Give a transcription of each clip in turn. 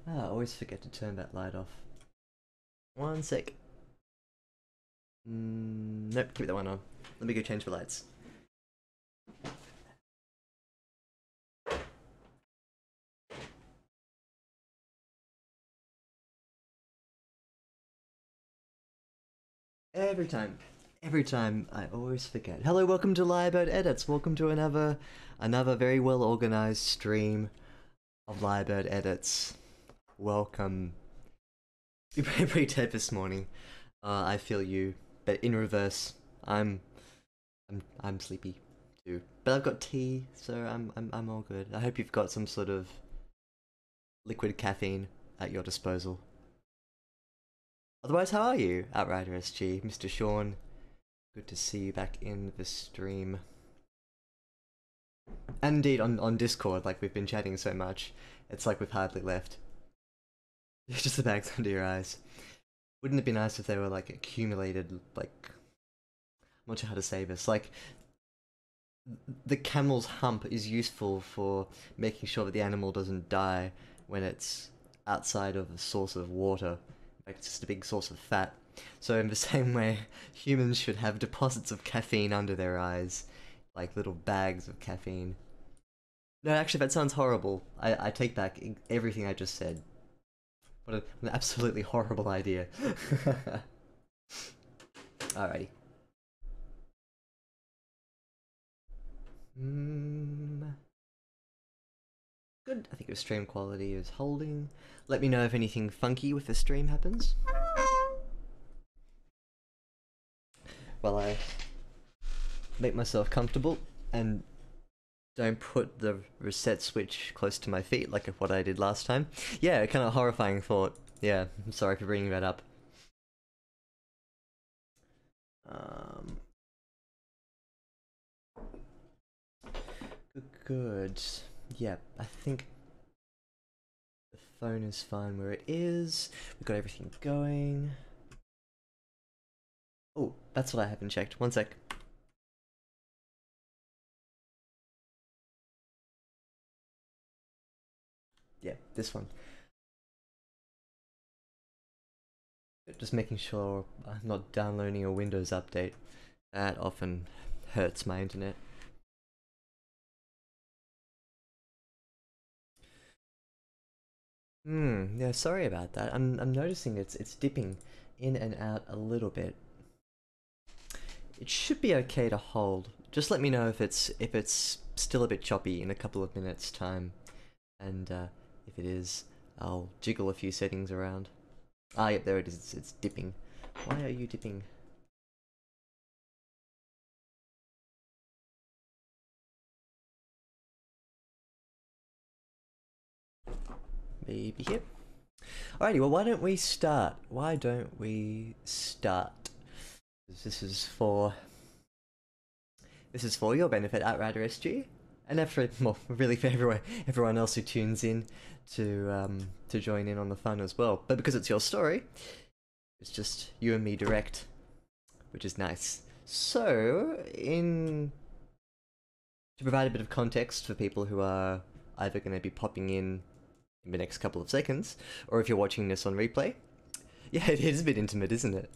I always forget to turn that light off. One sec. Nope, keep that one on. Let me go change the lights. Every time, I always forget. Hello, welcome to Lyrebird Edits. Welcome to another very well organized stream of Lyrebird Edits. Welcome. You're pretty dead this morning. I feel you, but in reverse. I'm sleepy too, but I've got tea, so I'm all good. I hope you've got some sort of liquid caffeine at your disposal. Otherwise, how are you, Outrider SG, Mr. Shawn? Good to see you back in the stream. And indeed, on Discord, like we've been chatting so much, it's like we've hardly left. Just the bags under your eyes. Wouldn't it be nice if they were like accumulated, like, I'm not sure how to say this, like, the camel's hump is useful for making sure that the animal doesn't die when it's outside of a source of water. Like, it's just a big source of fat. So in the same way, humans should have deposits of caffeine under their eyes, like little bags of caffeine. No, actually, that sounds horrible. I take back everything I just said. What an absolutely horrible idea. Alrighty. Good. I think your stream quality is holding. Let me know if anything funky with the stream happens. While I make myself comfortable and don't put the reset switch close to my feet like what I did last time. Yeah, kind of horrifying thought. Yeah, I'm sorry for bringing that up. Good. Yeah, I think the phone is fine where it is. We've got everything going. Oh, that's what I haven't checked. One sec. Yeah, this one. Just making sure I'm not downloading a Windows update. That often hurts my internet. Yeah, sorry about that. I'm noticing it's dipping in and out a little bit. It should be okay to hold. Just let me know if it's still a bit choppy in a couple of minutes time. And if it is, I'll jiggle a few settings around. Ah, yep, there it is. It's dipping. Why are you dipping? Maybe here. Alrighty, well, why don't we start? Why don't we start? This is for your benefit, Outrider SG, and for, well, really for everyone else who tunes in to join in on the fun as well. But because it's your story, it's just you and me direct, which is nice. So, to provide a bit of context for people who are either going to be popping in the next couple of seconds, or if you're watching this on replay, yeah, it is a bit intimate, isn't it?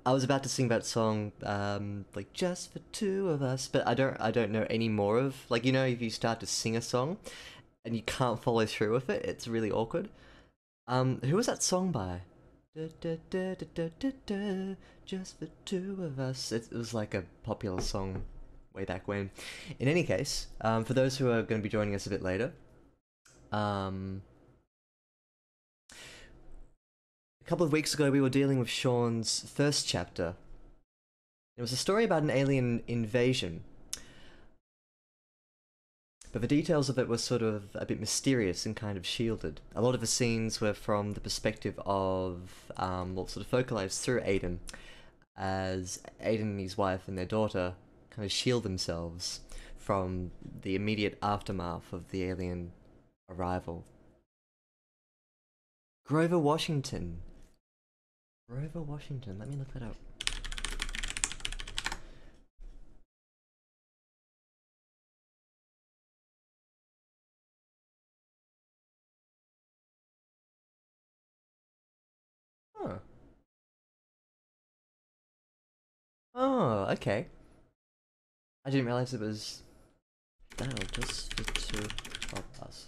I was about to sing that song, like just for two of us, but I don't know any more of, like, you know, if you start to sing a song and you can't follow through with it, it's really awkward. Who was that song by? Just for two of us. It was like a popular song way back when. In any case, for those who are going to be joining us a bit later, a couple of weeks ago we were dealing with ShawnG's first chapter. It was a story about an alien invasion, but the details of it were sort of a bit mysterious and kind of shielded. A lot of the scenes were from the perspective of, well, sort of focalized through Aiden, as Aiden and his wife and their daughter kind of shield themselves from the immediate aftermath of the alien arrival. Grover Washington. Grover Washington, let me look that up. Oh, okay. I didn't realize it was. That'll just fit to us.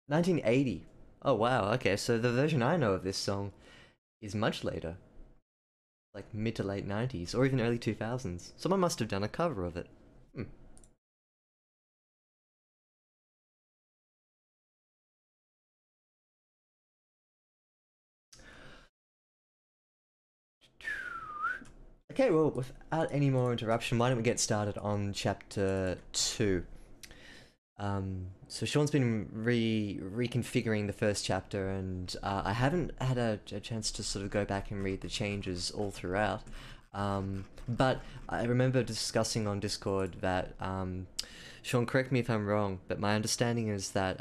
1980. Oh wow. Okay, so the version I know of this song is much later, like mid to late 90s, or even early 2000s. Someone must have done a cover of it. Hmm. Okay, well, without any more interruption, why don't we get started on chapter 2? So Sean's been reconfiguring the first chapter, and I haven't had a chance to sort of go back and read the changes all throughout. But I remember discussing on Discord that Sean, correct me if I'm wrong, but my understanding is that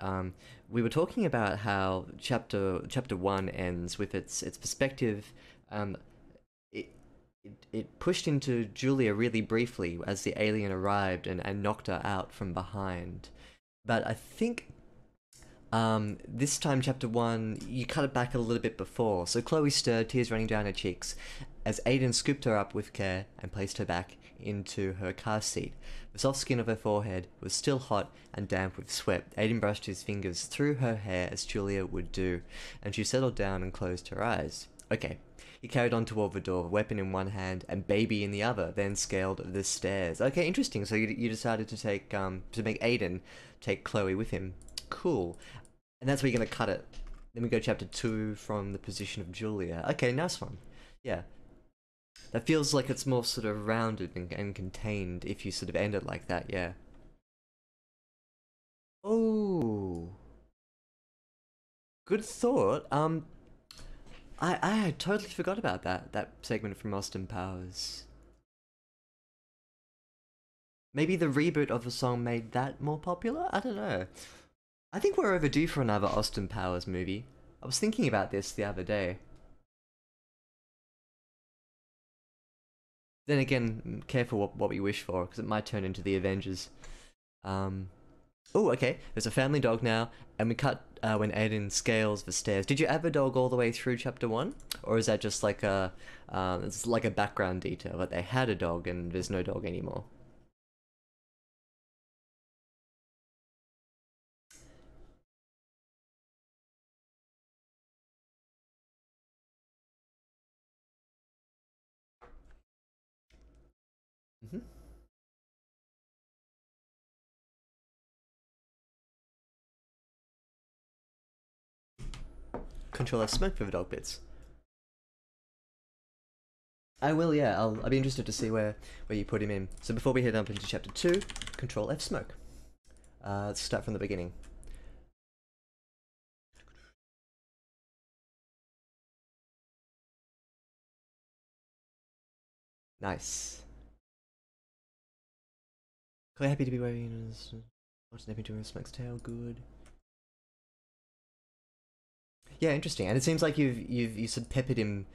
we were talking about how chapter one ends with its perspective. Um, it, it pushed into Julia really briefly as the alien arrived and knocked her out from behind. But I think this time, chapter one, you cut it back a little bit before. So Chloe stirred, tears running down her cheeks, as Aiden scooped her up with care and placed her back into her car seat. The soft skin of her forehead was still hot and damp with sweat. Aiden brushed his fingers through her hair as Julia would do, and she settled down and closed her eyes. Okay. He carried on toward the door, weapon in one hand and baby in the other, then scaled the stairs. Okay, interesting. So you decided to make Aiden take Chloe with him. Cool. And that's where you're gonna cut it. Then we go chapter 2 from the position of Julia. Okay, nice one. Yeah. That feels like it's more sort of rounded and contained if you sort of end it like that, yeah. Oh, good thought. I had totally forgot about that segment from Austin Powers. Maybe the reboot of the song made that more popular? I don't know. I think we're overdue for another Austin Powers movie. I was thinking about this the other day. Then again, careful what we wish for, because it might turn into the Avengers. Um, oh, okay. There's a family dog now, and we cut when Aiden scales the stairs. Did you have a dog all the way through chapter one, or is that just like it's like a background detail that they had a dog and there's no dog anymore? Hmm. Control F smoke for the dog bits. I will, yeah. I'll be interested to see where you put him in. So before we head up into chapter two, Control F smoke. Let's start from the beginning. Nice. Quite happy to be wearing this. What's nipping to Smoke's tail? Good. Yeah, interesting. And it seems like you sort of peppered him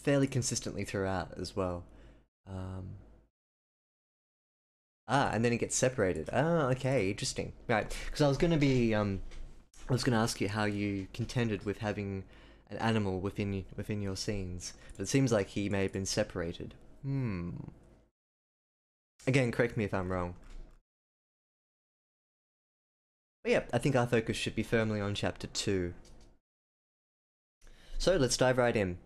fairly consistently throughout as well. Um, and then it gets separated. Ah, okay, interesting. Right, because I was gonna ask you how you contended with having an animal within your scenes, but it seems like he may have been separated. Hmm. Again, correct me if I'm wrong. But yeah, I think our focus should be firmly on chapter two. So let's dive right in.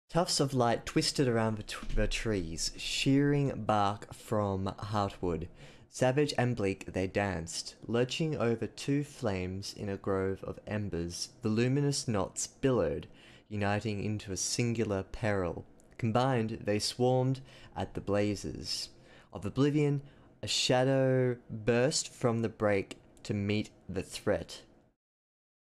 Tufts of light twisted around the trees, shearing bark from heartwood. Savage and bleak they danced, lurching over two flames in a grove of embers. The luminous knots billowed, uniting into a singular peril. Combined, they swarmed at the blazes. Of oblivion, a shadow burst from the break to meet the threat.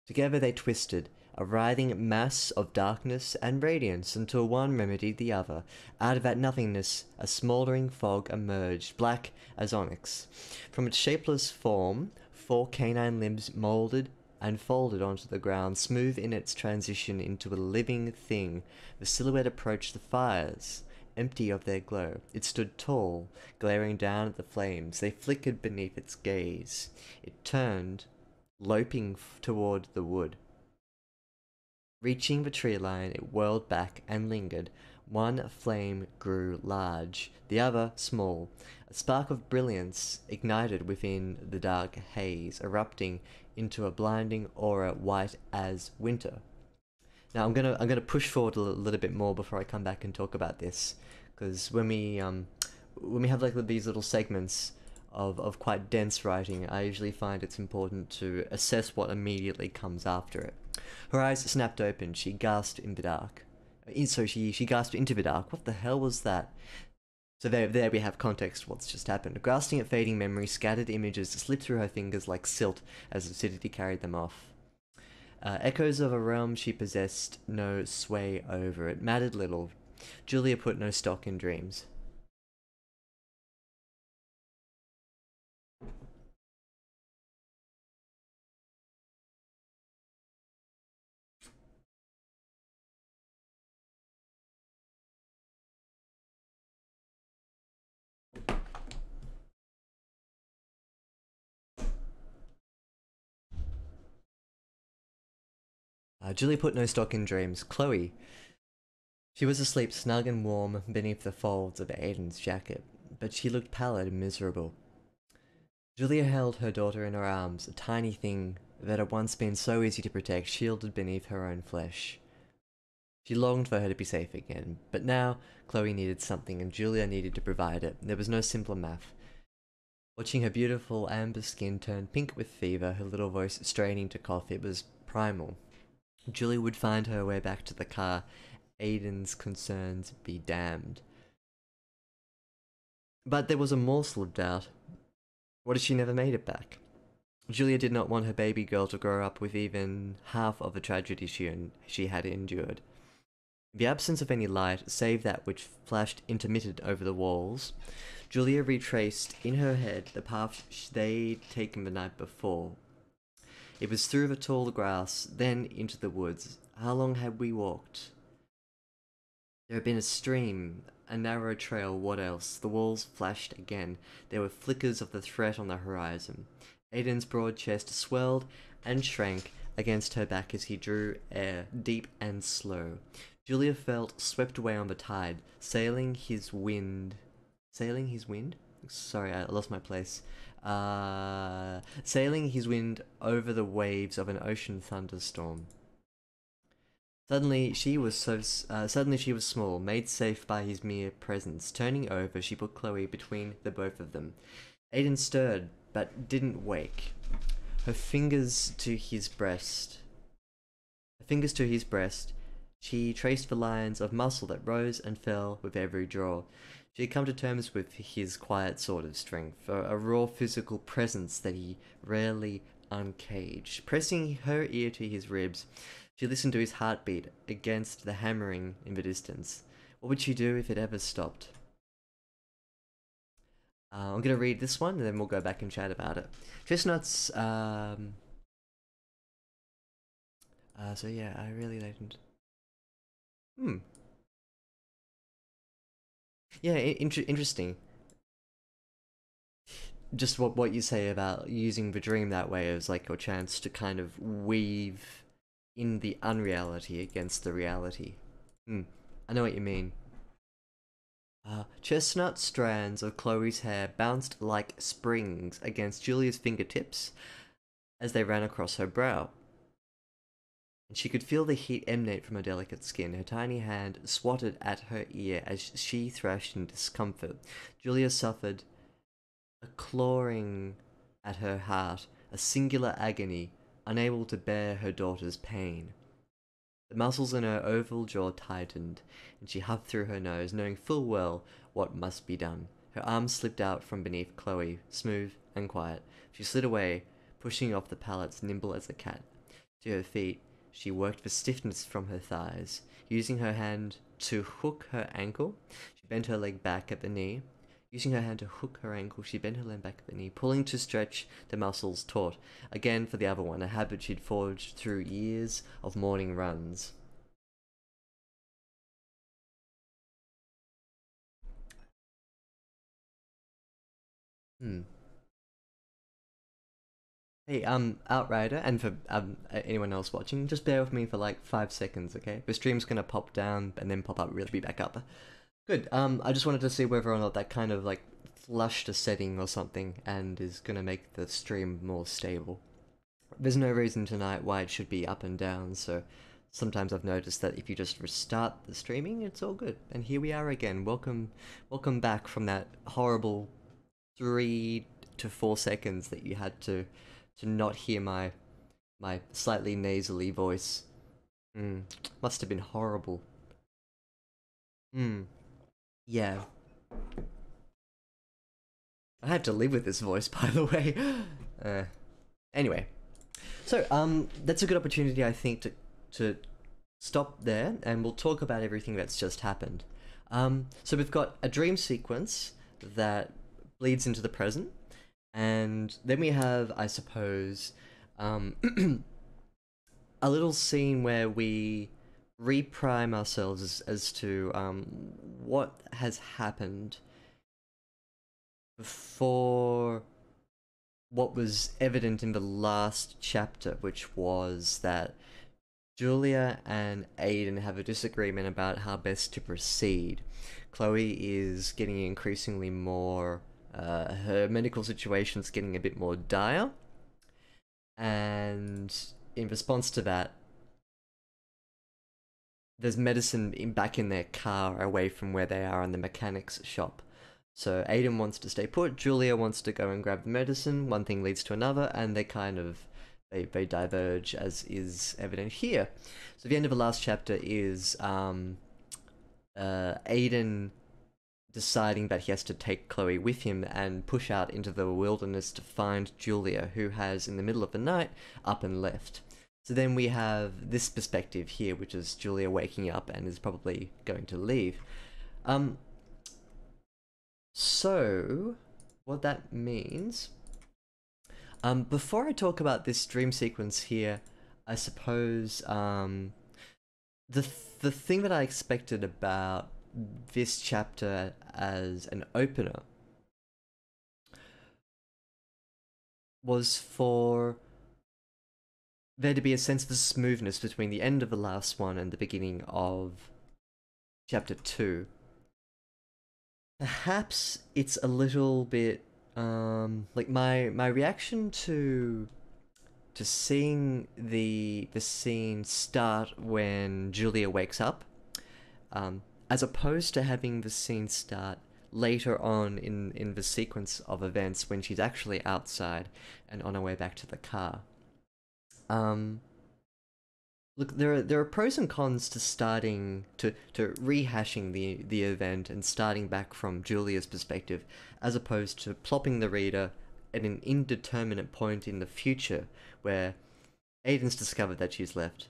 Together they twisted, a writhing mass of darkness and radiance until one remedied the other. Out of that nothingness, a smouldering fog emerged, black as onyx. From its shapeless form, four canine limbs molded and folded onto the ground, smooth in its transition into a living thing. The silhouette approached the fires, empty of their glow. It stood tall, glaring down at the flames. They flickered beneath its gaze. It turned, loping toward the wood. Reaching the tree line, it whirled back and lingered. One flame grew large, the other small. A spark of brilliance ignited within the dark haze, erupting into a blinding aura white as winter. Now I'm gonna push forward a little bit more before I come back and talk about this, because when we have like these little segments of quite dense writing, I usually find it's important to assess what immediately comes after it. Her eyes snapped open. She gasped in the dark. So she gasped into the dark. What the hell was that? So there we have context what's just happened. Grasping at fading memories, scattered images slipped through her fingers like silt as lucidity carried them off. Echoes of a realm she possessed no sway over. It mattered little. Julia put no stock in dreams. Julia put no stock in dreams. Chloe. She was asleep snug and warm beneath the folds of Aiden's jacket, but she looked pallid and miserable. Julia held her daughter in her arms, a tiny thing that had once been so easy to protect, shielded beneath her own flesh. She longed for her to be safe again, but now Chloe needed something and Julia needed to provide it. There was no simpler math. Watching her beautiful amber skin turn pink with fever, her little voice straining to cough, it was primal. Julia would find her way back to the car. Aiden's concerns be damned. But there was a morsel of doubt. What if she never made it back? Julia did not want her baby girl to grow up with even half of the tragedy she had endured. In the absence of any light, save that which flashed intermittent over the walls, Julia retraced in her head the path they'd taken the night before. It was through the tall grass, then into the woods. How long had we walked? There had been a stream, a narrow trail, what else? The walls flashed again. There were flickers of the threat on the horizon. Aiden's broad chest swelled and shrank against her back as he drew air, deep and slow. Julia felt swept away on the tide, sailing his wind? Sorry, I lost my place. Sailing his wind over the waves of an ocean thunderstorm. Suddenly she was small, made safe by his mere presence. Turning over, she put Chloe between the both of them. Aiden stirred, but didn't wake. Her fingers to his breast, she traced the lines of muscle that rose and fell with every draw. She had come to terms with his quiet sort of strength, a raw physical presence that he rarely uncaged. Pressing her ear to his ribs, she listened to his heartbeat against the hammering in the distance. What would she do if it ever stopped? I'm gonna read this one and then we'll go back and chat about it. Chestnuts, so yeah, I really didn't. Yeah, interesting. Just what you say about using the dream that way as like your chance to kind of weave in the unreality against the reality. I know what you mean. Chestnut strands of Chloe's hair bounced like springs against Julia's fingertips as they ran across her brow. And she could feel the heat emanate from her delicate skin. Her tiny hand swatted at her ear as she thrashed in discomfort. Julia suffered a clawing at her heart, a singular agony, unable to bear her daughter's pain. The muscles in her oval jaw tightened, and she huffed through her nose, knowing full well what must be done. Her arms slipped out from beneath Chloe, smooth and quiet. She slid away, pushing off the pallets, nimble as a cat. To her feet, she worked the stiffness from her thighs. Using her hand to hook her ankle, she bent her leg back at the knee. Using her hand to hook her ankle, she bent her leg back at the knee, pulling to stretch the muscles taut. Again for the other one, a habit she'd forged through years of morning runs. Hey, Outrider, and for anyone else watching, just bear with me for like 5 seconds, okay? The stream's gonna pop down and then pop up, really be back up. Good. I just wanted to see whether or not that kind of like flushed a setting or something and is gonna make the stream more stable. There's no reason tonight why it should be up and down, so sometimes I've noticed that if you just restart the streaming, it's all good. And here we are again. Welcome back from that horrible 3 to 4 seconds that you had to not hear my slightly nasally voice. Must have been horrible. Yeah. I have to live with this voice, by the way. Anyway. So, that's a good opportunity, I think, to stop there, and we'll talk about everything that's just happened. So we've got a dream sequence that bleeds into the present, and then we have, I suppose, a little scene where we reprime ourselves as to what has happened before what was evident in the last chapter, which was that Julia and Aiden have a disagreement about how best to proceed. Chloe is getting increasingly more, her medical situation's getting a bit more dire, and in response to that, there's medicine back in their car away from where they are in the mechanic's shop. So Aiden wants to stay put, Julia wants to go and grab the medicine, one thing leads to another, and they kind of, they diverge, as is evident here. So the end of the last chapter is Aiden deciding that he has to take Chloe with him and push out into the wilderness to find Julia, who has, in the middle of the night, up and left. So then we have this perspective here, which is Julia waking up and is probably going to leave. So, what that means... before I talk about this dream sequence here, I suppose, the thing that I expected about this chapter as an opener was for there to be a sense of smoothness between the end of the last one and the beginning of chapter 2. Perhaps it's a little bit, like my reaction to seeing the scene start when Julia wakes up, as opposed to having the scene start later on in the sequence of events when she's actually outside and on her way back to the car. Look, there are pros and cons to starting to rehashing the event and starting back from Julia's perspective, as opposed to plopping the reader at an indeterminate point in the future where Aiden's discovered that she's left,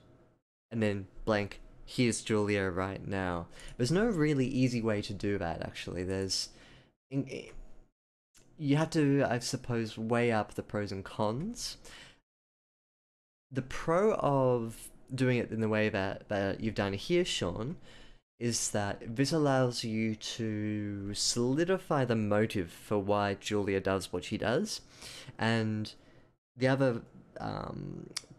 and then blank, here's Julia right now. There's no really easy way to do that, actually. You have to, I suppose, weigh up the pros and cons. The pro of doing it in the way that you've done here, Shawn, is that this allows you to solidify the motive for why Julia does what she does, and the other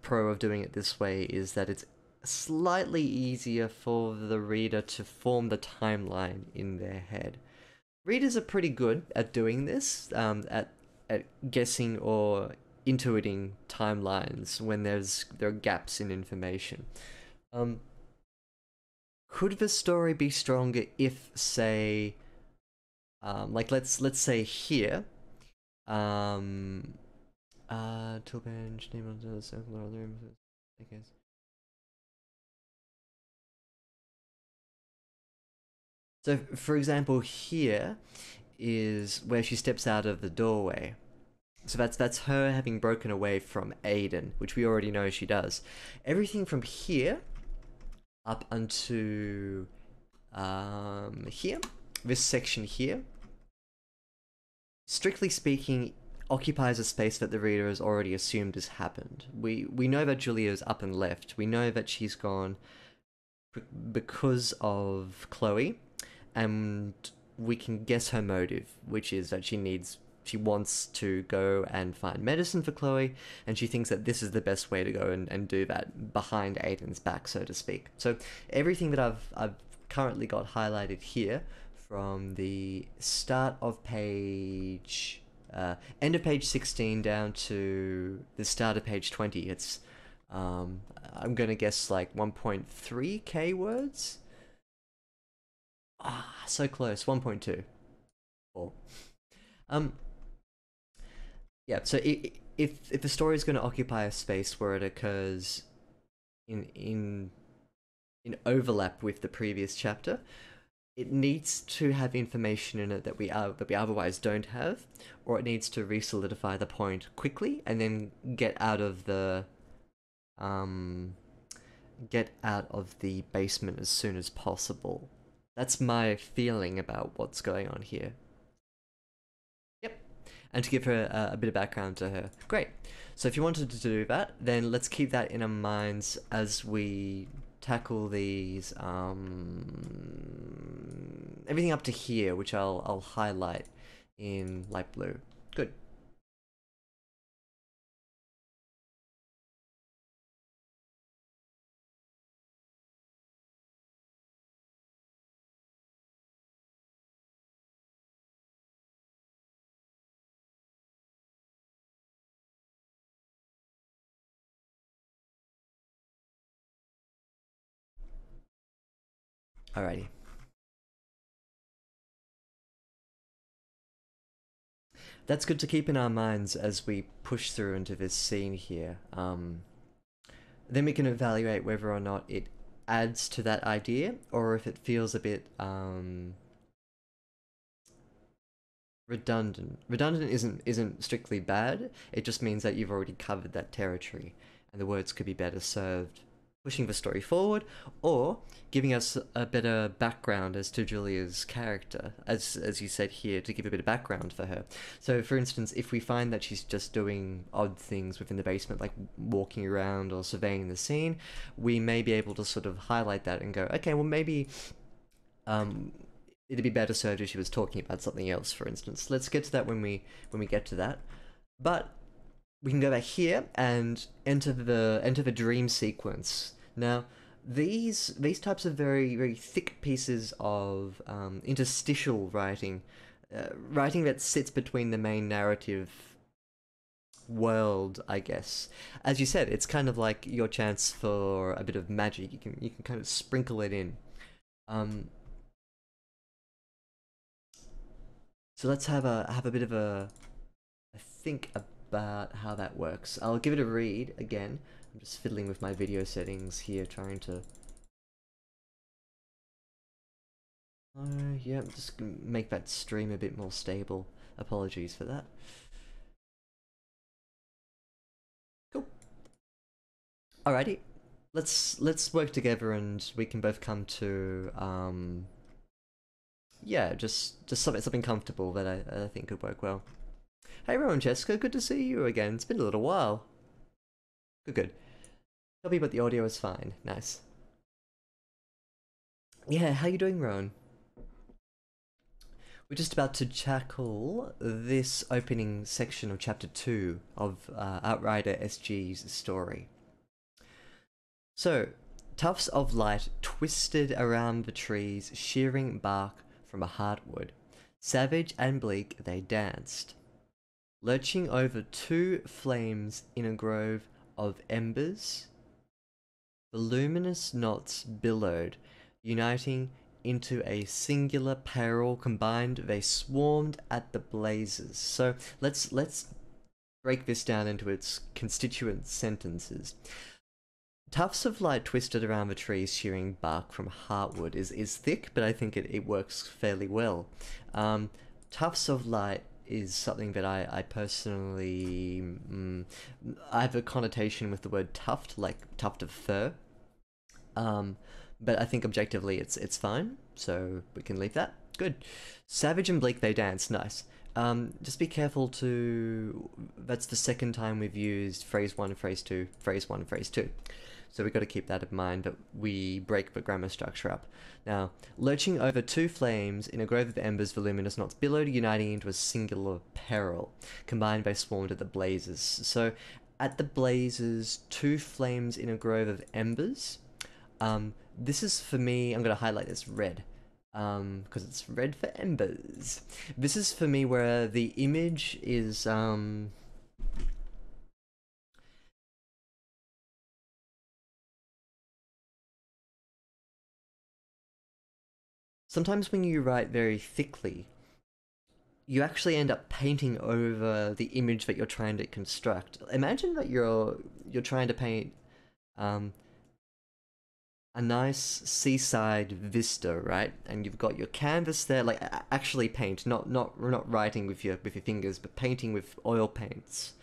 pro of doing it this way is that it's slightly easier for the reader to form the timeline in their head. Readers are pretty good at doing this, at guessing or intuiting timelines when there are gaps in information. Could the story be stronger if, say, like let's say here, Toolbench, name of the circular room, I guess. So, for example, here is where she steps out of the doorway. So that's her having broken away from Aiden, which we already know she does. Everything from here up unto here, this section here, strictly speaking, occupies a space that the reader has already assumed has happened. We know that Julia's up and left. We know that she's gone because of Chloe, and we can guess her motive, which is that she She wants to go and find medicine for Chloe, and she thinks that this is the best way to go and do that behind Aiden's back, so to speak. So everything that I've currently got highlighted here from the start of page, end of page 16 down to the start of page 20. It's, I'm gonna guess like 1.3k words? Ah, so close, 1.2. Or, yeah, so if the story is going to occupy a space where it occurs in overlap with the previous chapter, it needs to have information in it that we otherwise don't have, or it needs to re-solidify the point quickly and then get out of the basement as soon as possible. That's my feeling about what's going on here. Yep. And to give her a bit of background to her. Great. So if you wanted to do that, then let's keep that in our minds as we tackle these, everything up to here, which I'll highlight in light blue. Good. Alrighty. That's good to keep in our minds as we push through into this scene here. Then we can evaluate whether or not it adds to that idea, or if it feels a bit redundant. Redundant isn't strictly bad. It just means that you've already covered that territory, and the words could be better served pushing the story forward, or giving us a better background as to Julia's character, as you said here, to give a bit of background for her. So, for instance, if we find that she's just doing odd things within the basement, like walking around or surveying the scene, we may be able to sort of highlight that and go, okay, well, maybe it'd be better served if she was talking about something else, for instance. Let's get to that when we get to that. But we can go back here and enter the dream sequence. Now, these types of very thick pieces of interstitial writing, writing that sits between the main narrative world, I guess. As you said, it's kind of like your chance for a bit of magic. You can kind of sprinkle it in. So let's have a bit of a think about how that works. I'll give it a read again. I'm just fiddling with my video settings here, trying to... yeah, just make that stream a bit more stable. Apologies for that. Cool. Alrighty. Let's work together and we can both come to yeah, just something comfortable that I think could work well. Hey Rowan, Jessica, good to see you again. It's been a little while. Good. Tell me but the audio is fine. Nice. Yeah, how you doing, Rowan? We're just about to tackle this opening section of chapter 2 of Outrider SG's story. So, tufts of light twisted around the trees, shearing bark from a hardwood. Savage and bleak they danced, lurching over 2 flames in a grove of embers. The luminous knots billowed, uniting into a singular peril. Combined, they swarmed at the blazes. So let's break this down into its constituent sentences. Tufts of light twisted around the trees, shearing bark from heartwood is thick, but I think it works fairly well. Tufts of light is something that I personally... I have a connotation with the word tuft, like tuft of fur. But I think objectively it's fine, so we can leave that. Good. Savage and bleak they dance, nice. Just be careful to... That's the second time we've used phrase 1, phrase 2, phrase 1, phrase 2. So we've got to keep that in mind, that we break the grammar structure up. Now, lurching over two flames in a grove of embers, voluminous knots billowed, uniting into a singular peril. Combined they swarmed at the blazes. So, at the blazes, two flames in a grove of embers. This is, for me, I'm going to highlight this red. Because it's red for embers. This is, for me, where the image is, sometimes when you write very thickly, you actually end up painting over the image that you're trying to construct. Imagine that you're trying to paint a nice seaside vista, right? And you've got your canvas there, like actually paint, not writing with your fingers, but painting with oil paints.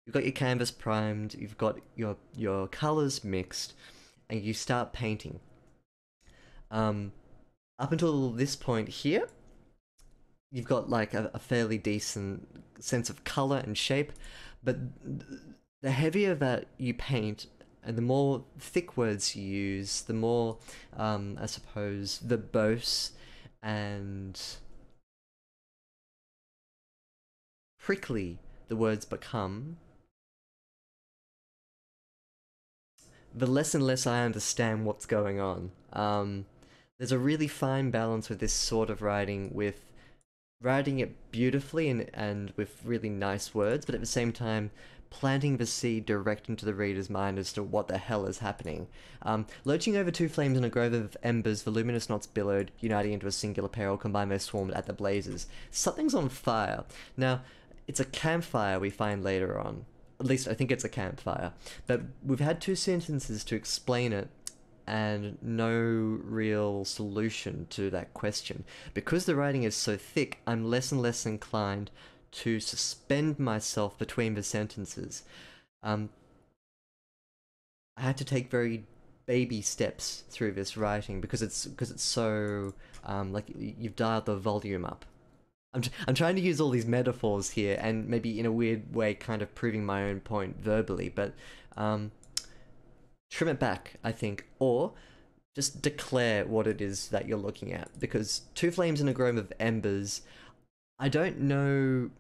You've got your canvas primed, you've got your colors mixed, and you start painting. Up until this point here, you've got like a fairly decent sense of color and shape, but the heavier that you paint and the more thick words you use, the more, I suppose, verbose and prickly the words become, the less and less I understand what's going on. There's a really fine balance with this sort of writing, with writing it beautifully and with really nice words, but at the same time planting the seed direct into the reader's mind as to what the hell is happening. Lurching over two flames in a grove of embers, voluminous knots billowed, uniting into a singular peril, combined they swarmed at the blazes. Something's on fire. Now, it's a campfire we find later on. At least I think it's a campfire. But we've had two sentences to explain it, and no real solution to that question. Because the writing is so thick, I'm less and less inclined to suspend myself between the sentences. I had to take very baby steps through this writing because it's so like you've dialed the volume up. I'm trying to use all these metaphors here, and maybe in a weird way kind of proving my own point verbally, but trim it back, I think, or just declare what it is that you're looking at. Because two flames in a grove of embers, I don't know,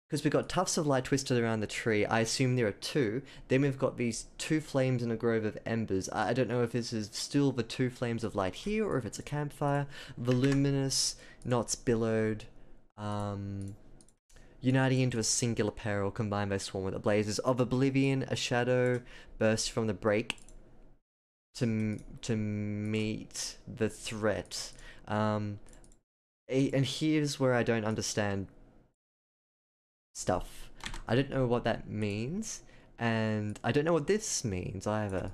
because we've got tufts of light twisted around the tree. I assume there are two. Then we've got these two flames in a grove of embers. I don't know if this is still the two flames of light here, or if it's a campfire. Voluminous, knots billowed, uniting into a singular peril, combined by swarm with the blazes of oblivion. A shadow burst from the break to meet the threat. And here's where I don't understand stuff. I don't know what that means, and I don't know what this means either.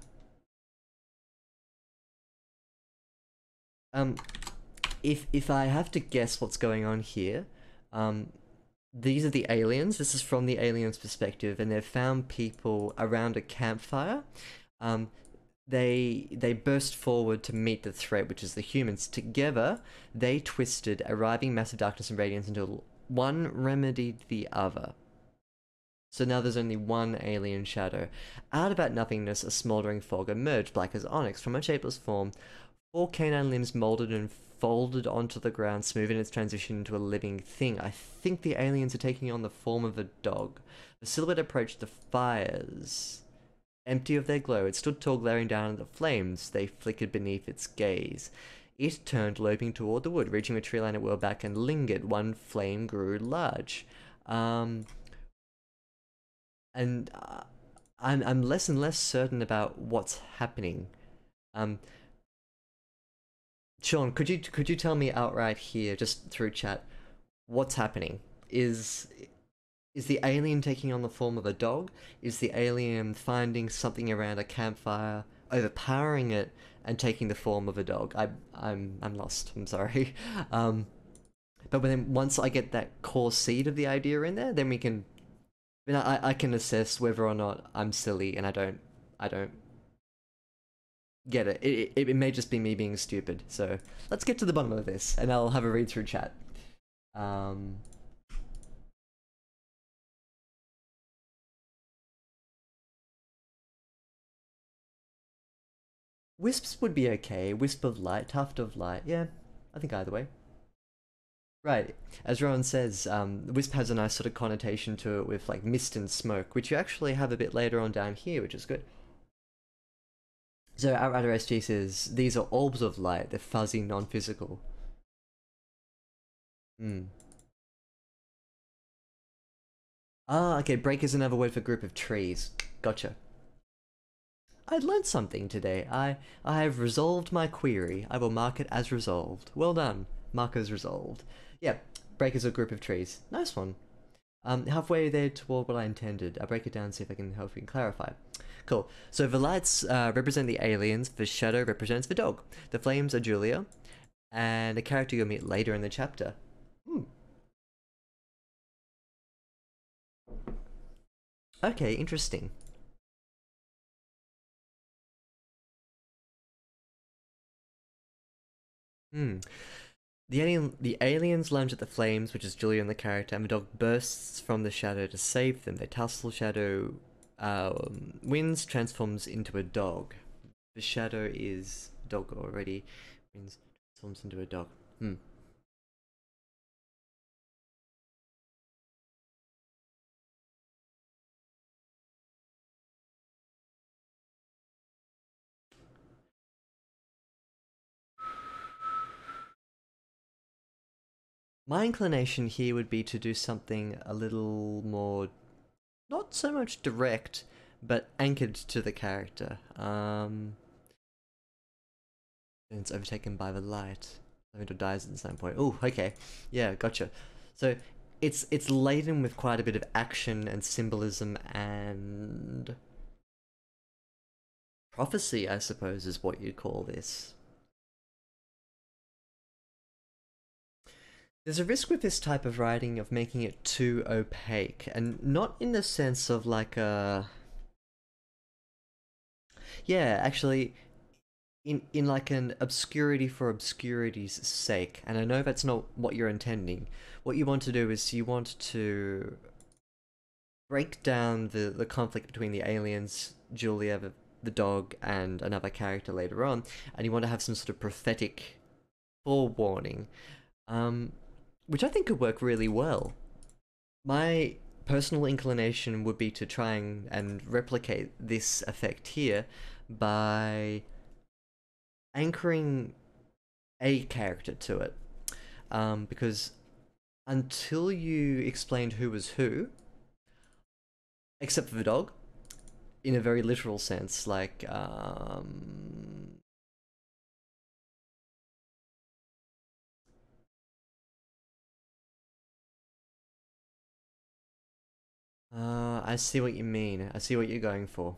If I have to guess what's going on here, these are the aliens. This is from the aliens' perspective, and they've found people around a campfire. They burst forward to meet the threat, which is the humans. Together, they twisted arriving massive darkness and radiance until one remedied the other. So now there's only one alien shadow. Out about nothingness, a smouldering fog emerged, black as onyx. From a shapeless form, four canine limbs molded and folded onto the ground, smoothing its transition into a living thing. I think the aliens are taking on the form of a dog. The silhouette approached the fires. Empty of their glow, it stood tall, glaring down at the flames. They flickered beneath its gaze. It turned, loping toward the wood, reaching the tree line it whirled back and lingered. One flame grew large. I'm less and less certain about what's happening. Sean, could you tell me outright here, just through chat, what's happening? Is the alien taking on the form of a dog? Is the alien finding something around a campfire, overpowering it, and taking the form of a dog? I'm lost. I'm sorry. But then once I get that core seed of the idea in there, then we can, then I can assess whether or not I'm silly and I don't get it. It may just be me being stupid. So let's get to the bottom of this, and I'll have a read through chat. Wisps would be okay. Wisp of light, tuft of light. Yeah, I think either way. Right. As Rowan says, wisp has a nice sort of connotation to it with like mist and smoke, which you actually have a bit later on down here, which is good. So Outrider SG says these are orbs of light. They're fuzzy, non-physical. Hmm. Ah, okay. Break is another word for group of trees. Gotcha. I learned something today. I have resolved my query. I will mark it as resolved. Well done. Markers resolved. Yeah, break is a group of trees. Nice one. Halfway there toward what I intended. I'll break it down and see if I can help you clarify. Cool. So the lights represent the aliens, the shadow represents the dog. The flames are Julia, and a character you'll meet later in the chapter. Hmm. Okay, interesting. Hmm. The aliens lunge at the flames, which is Julia and the character, and the dog bursts from the shadow to save them. They tussle, shadow wins, transforms into a dog. The shadow is dog already, wins, transforms into a dog. Hmm. My inclination here would be to do something a little more, not so much direct, but anchored to the character. And it's overtaken by the light. Lavender dies at some point. Oh, okay. Yeah, gotcha. So it's laden with quite a bit of action and symbolism and prophecy, I suppose, is what you'd call this. There's a risk with this type of writing of making it too opaque, and not in the sense of like a... Yeah, actually, in like an obscurity for obscurity's sake, and I know that's not what you're intending. What you want to do is you want to break down the conflict between the aliens, Julia, the dog, and another character later on, and you want to have some sort of prophetic forewarning, um, which I think could work really well. My personal inclination would be to try and replicate this effect here by anchoring a character to it, because until you explained who was who, except for the dog, in a very literal sense, like I see what you mean. I see what you're going for.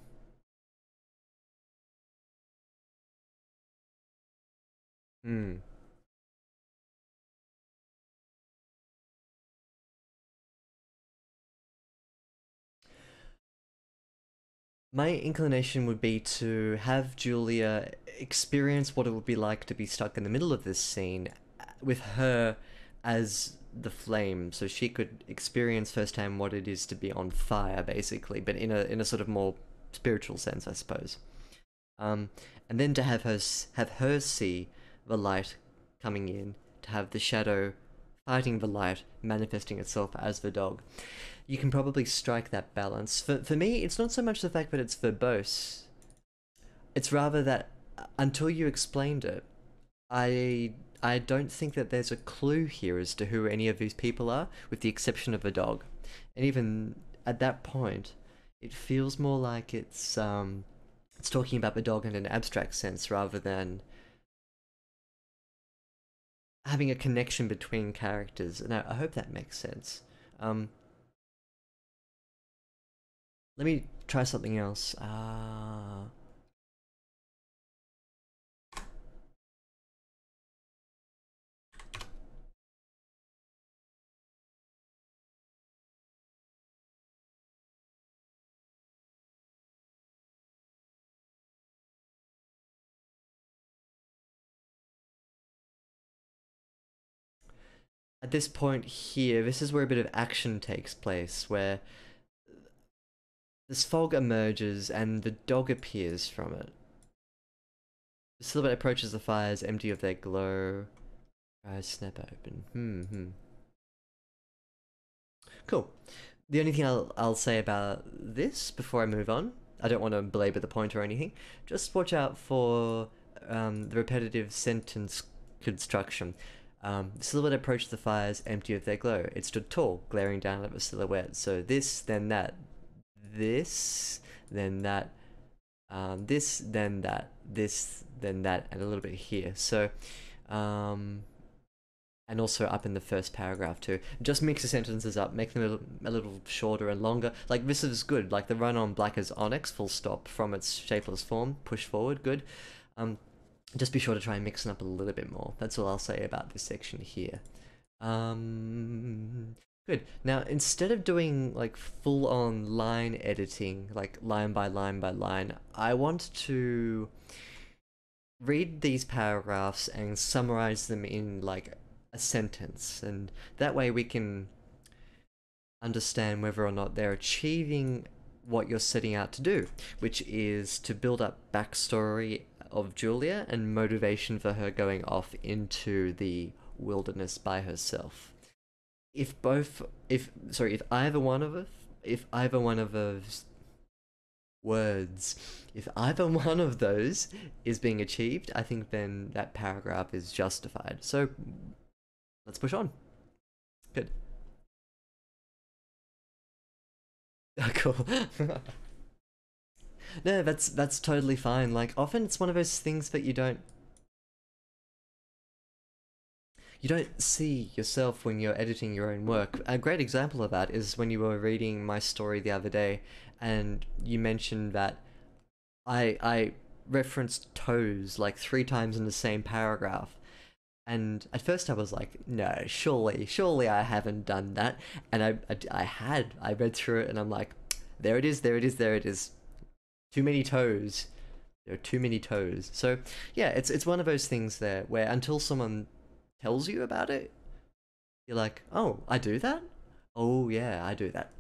Hmm. My inclination would be to have Julia experience what it would be like to be stuck in the middle of this scene with her as the flame, so she could experience firsthand what it is to be on fire, basically, but in a sort of more spiritual sense, I suppose. Um, and then to have her see the light coming in, to have the shadow fighting the light, manifesting itself as the dog. You can probably strike that balance. For me, it's not so much the fact that it's verbose. It's rather that until you explained it, I don't think that there's a clue here as to who any of these people are, with the exception of the dog. And even at that point, it feels more like it's talking about the dog in an abstract sense rather than having a connection between characters. And I hope that makes sense. Um, Let me try something else. At this point here, this is where a bit of action takes place, where this fog emerges and the dog appears from it. The silhouette approaches the fires, empty of their glow. Eyes snap open. Cool. The only thing I'll say about this before I move on, I don't want to belabor the point or anything, just watch out for the repetitive sentence construction. Silhouette approached the fires, empty of their glow. It stood tall, glaring down at the silhouette. So this, then that. This, then that. This, then that. This, then that. And a little bit here. So, and also up in the first paragraph too. Just mix the sentences up, make them a little shorter and longer. Like this is good, like the run on black as onyx, full stop, from its shapeless form, push forward, good. Just be sure to try and mix them up a little bit more. That's all I'll say about this section here. Good. Now, instead of doing like full-on line editing, like line by line by line, I want to read these paragraphs and summarize them in like a sentence, and that way we can understand whether or not they're achieving what you're setting out to do, which is to build up backstory of Julia and motivation for her going off into the wilderness by herself. If either one of those words, if either one of those is being achieved, I think then that paragraph is justified. So let's push on. Good. Cool. No, that's totally fine. Like, often it's one of those things that you don't see yourself when you're editing your own work. A great example of that is when you were reading my story the other day, and you mentioned that I referenced toes like 3 times in the same paragraph. And at first I was like, no, surely I haven't done that. And I read through it and I'm like, there it is. Too many toes. There are too many toes. So yeah, it's one of those things there where until someone tells you about it, you're like, oh, I do that? Oh yeah, I do that.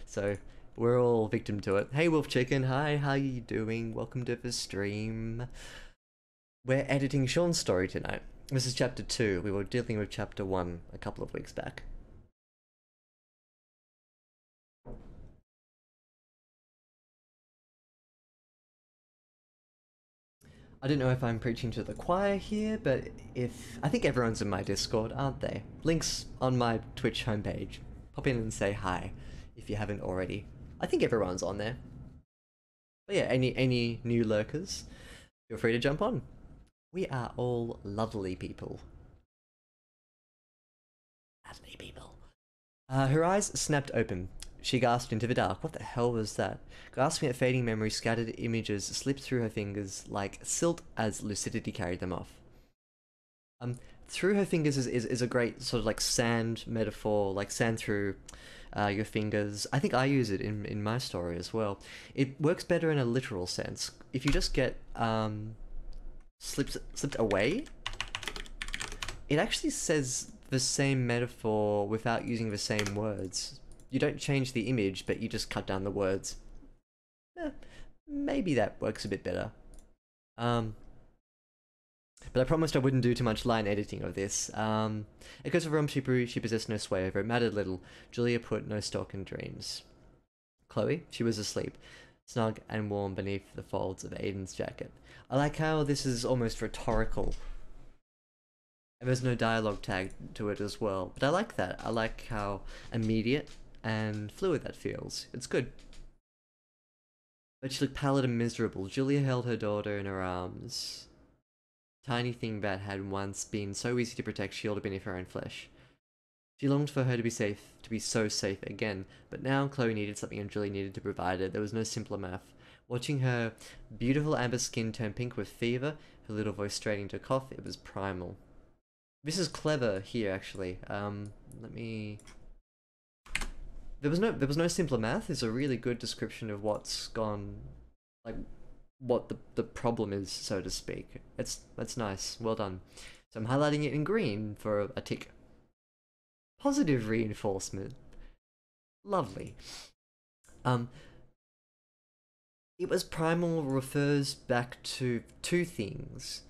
So we're all victim to it. Hey Wolf Chicken, hi, how you doing? Welcome to the stream. We're editing Sean's story tonight. This is chapter 2. We were dealing with chapter 1 a couple of weeks back. I don't know if I'm preaching to the choir here, but I think everyone's in my Discord, aren't they? Links on my Twitch homepage. Pop in and say hi if you haven't already. I think everyone's on there. But yeah, any new lurkers, feel free to jump on. We are all lovely people. Lovely people. Her eyes snapped open. She gasped into the dark. What the hell was that? Grasping at fading memory, scattered images slipped through her fingers like silt as lucidity carried them off. Through her fingers is a great sort of like sand metaphor, like sand through your fingers. I think I use it in my story as well. It works better in a literal sense. If you just get slipped away, it actually says the same metaphor without using the same words. You don't change the image, but you just cut down the words. Maybe that works a bit better. But I promised I wouldn't do too much line editing of this. Because of Rome she possessed no sway over. It mattered little. Julia put no stock in dreams. Chloe, she was asleep, snug and warm beneath the folds of Aiden's jacket. I like how this is almost rhetorical. And there's no dialogue tag to it as well. But I like that. I like how immediate and fluid that feels. It's good. But she looked pallid and miserable. Julia held her daughter in her arms. Tiny thing that had once been so easy to protect, shielded beneath her own flesh. She longed for her to be safe, to be so safe again. But now Chloe needed something and Julia needed to provide it. There was no simpler math. Watching her beautiful amber skin turn pink with fever, her little voice straining to cough, it was primal. This is clever here, actually. Let me... There was no simpler math is a really good description of what's gone, like, what the problem is, so to speak. That's nice. Well done. So I'm highlighting it in green for a tick. Positive reinforcement. Lovely. It was primal refers back to two things: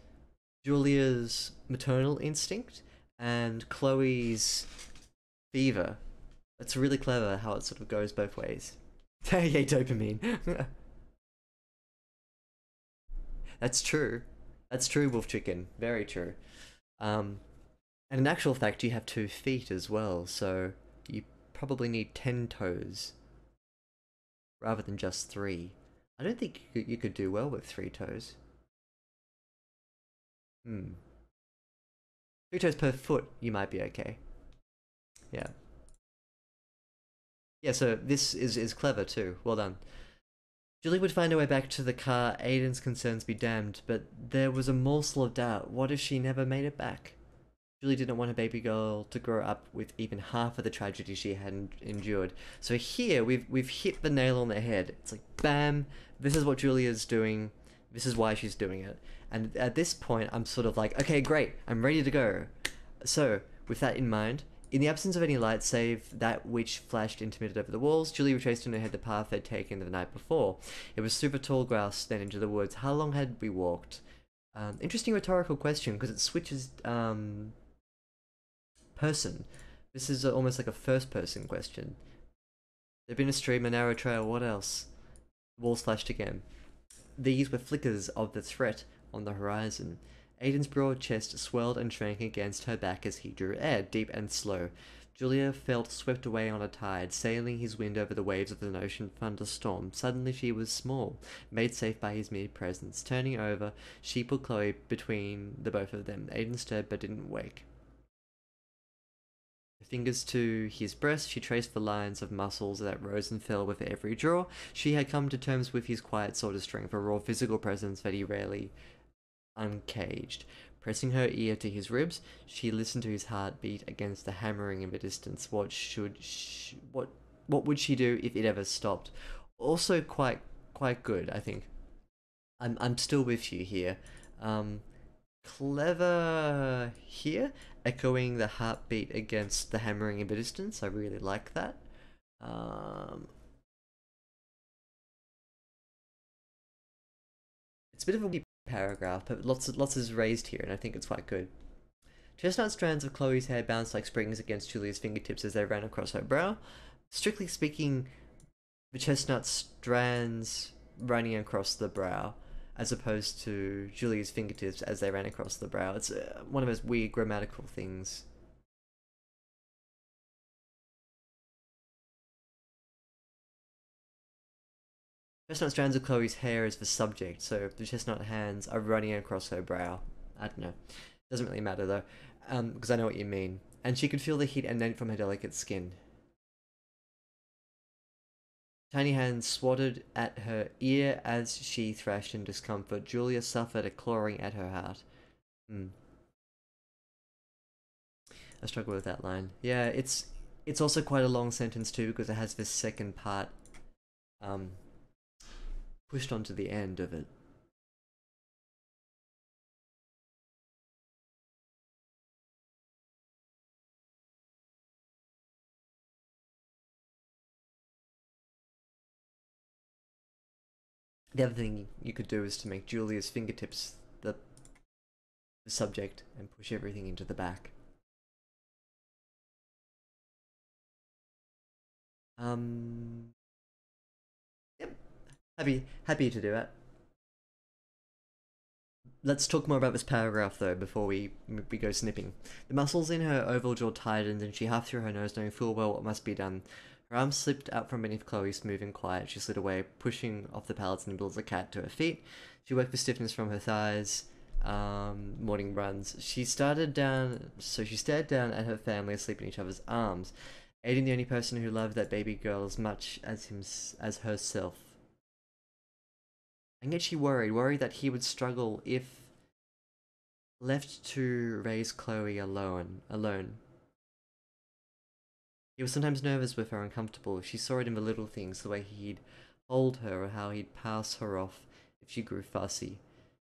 Julia's maternal instinct and Chloe's fever. It's really clever how it sort of goes both ways. Yay, dopamine. That's true. That's true, Wolf Chicken. Very true. Um, and in actual fact, you have 2 feet as well, so you probably need 10 toes rather than just 3. I don't think you could do well with 3 toes. Hmm. 3 toes per foot, you might be okay. Yeah. Yeah, so this is clever too. Well done. Julie would find her way back to the car, Aiden's concerns be damned, but there was a morsel of doubt. What if she never made it back? Julie didn't want her baby girl to grow up with even half of the tragedy she had endured. So here, we've hit the nail on the head. It's like, bam, this is what Julia's doing, this is why she's doing it. And at this point, I'm sort of like, okay, great, I'm ready to go. So, with that in mind, in the absence of any light save that which flashed intermittent over the walls, Julie retraced in her head the path they'd taken the night before. It was super tall grass, then into the woods. How long had we walked? Interesting rhetorical question, because it switches person. This is almost like a first-person question. There'd been a stream, a narrow trail, what else? Walls flashed again. These were flickers of the threat on the horizon. Aiden's broad chest swelled and shrank against her back as he drew air, deep and slow. Julia felt swept away on a tide, sailing his wind over the waves of an ocean thunderstorm. Suddenly she was small, made safe by his mere presence. Turning over, she put Chloe between the both of them. Aiden stirred but didn't wake. Her fingers to his breast, she traced the lines of muscles that rose and fell with every draw. She had come to terms with his quiet sort of strength, a raw physical presence that he rarely uncaged. Pressing her ear to his ribs, she listened to his heartbeat against the hammering in the distance. What would she do if it ever stopped? Also quite good, I think. I'm still with you here. Clever here, echoing the heartbeat against the hammering in the distance. I really like that. It's a bit of a weak paragraph, but lots is raised here, and I think it's quite good. Chestnut strands of Chloe's hair bounced like springs against Julia's fingertips as they ran across her brow. Strictly speaking, the chestnut strands running across the brow, as opposed to Julia's fingertips as they ran across the brow. It's one of those weird grammatical things. Chestnut strands of Chloe's hair is the subject, so the chestnut hands are running across her brow. I don't know. Doesn't really matter though, because I know what you mean. And she could feel the heat emanate from her delicate skin. Tiny hands swatted at her ear as she thrashed in discomfort. Julia suffered a clawing at her heart. I struggle with that line. Yeah, it's also quite a long sentence too because it has this second part pushed onto the end of it. The other thing you could do is to make Julia's fingertips the subject and push everything into the back. Yep. Happy to do it. Let's talk more about this paragraph though before we go snipping. The muscles in her oval jaw tightened and she half threw her nose knowing full well what must be done. Her arms slipped out from beneath Chloe, smooth and quiet. She slid away, pushing off the pallets nimble as a cat to her feet. She worked the stiffness from her thighs. Morning runs. She stared down at her family asleep in each other's arms. Aiden, the only person who loved that baby girl as much as herself. And yet she worried that he would struggle if left to raise Chloe alone. He was sometimes nervous with her, uncomfortable. She saw it in the little things, the way he'd hold her or how he'd pass her off if she grew fussy.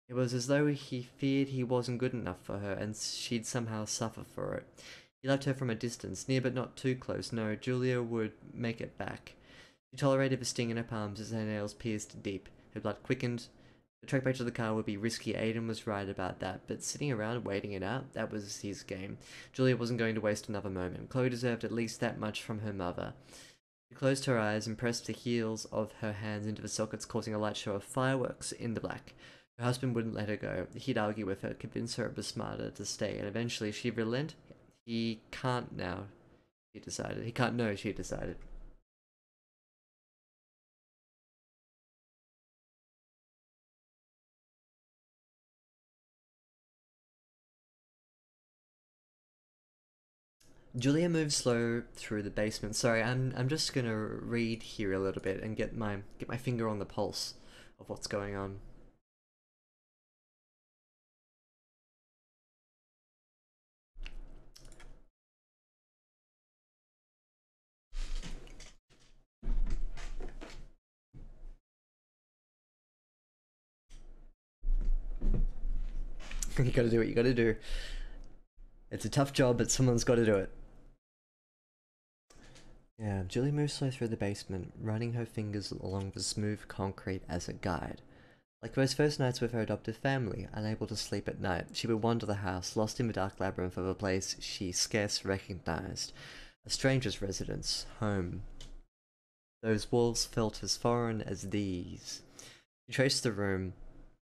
It was as though he feared he wasn't good enough for her and she'd somehow suffer for it. He loved her from a distance, near but not too close. No, Julia would make it back. She tolerated the sting in her palms as her nails pierced deep. Her blood quickened. The trek back to the car would be risky. Aiden was right about that, but sitting around waiting it out, that was his game. Julia wasn't going to waste another moment. Chloe deserved at least that much from her mother. She closed her eyes and pressed the heels of her hands into the sockets, causing a light show of fireworks in the black. Her husband wouldn't let her go. He'd argue with her, convince her it was smarter to stay, and eventually she'd relent. He can't now, she decided. He can't know, she decided. Julia moved slow through the basement. Sorry, I'm just gonna read here a little bit and get my finger on the pulse of what's going on. You gotta do what you gotta do. It's a tough job, but someone's gotta do it. Yeah, Julie moved slow through the basement, running her fingers along the smooth concrete as a guide. Like those first nights with her adoptive family, unable to sleep at night, she would wander the house, lost in the dark labyrinth of a place she scarce recognized. A stranger's residence, home. Those walls felt as foreign as these. She traced the room.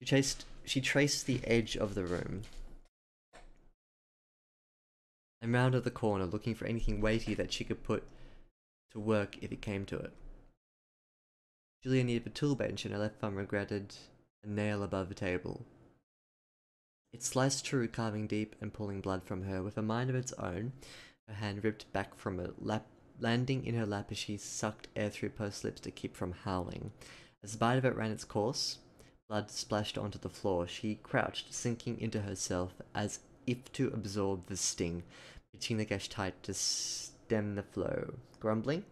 She traced the edge of the room and rounded the corner, looking for anything weighty that she could put to work if it came to it. Julia neared the tool bench and her left thumb regretted a nail above the table. It sliced through, carving deep and pulling blood from her. With a mind of its own, her hand ripped back from it, landing in her lap as she sucked air through pursed lips to keep from howling. As the bite of it ran its course, blood splashed onto the floor. She crouched, sinking into herself as if to absorb the sting, pinching the gash tight to stem the flow. Grumbling,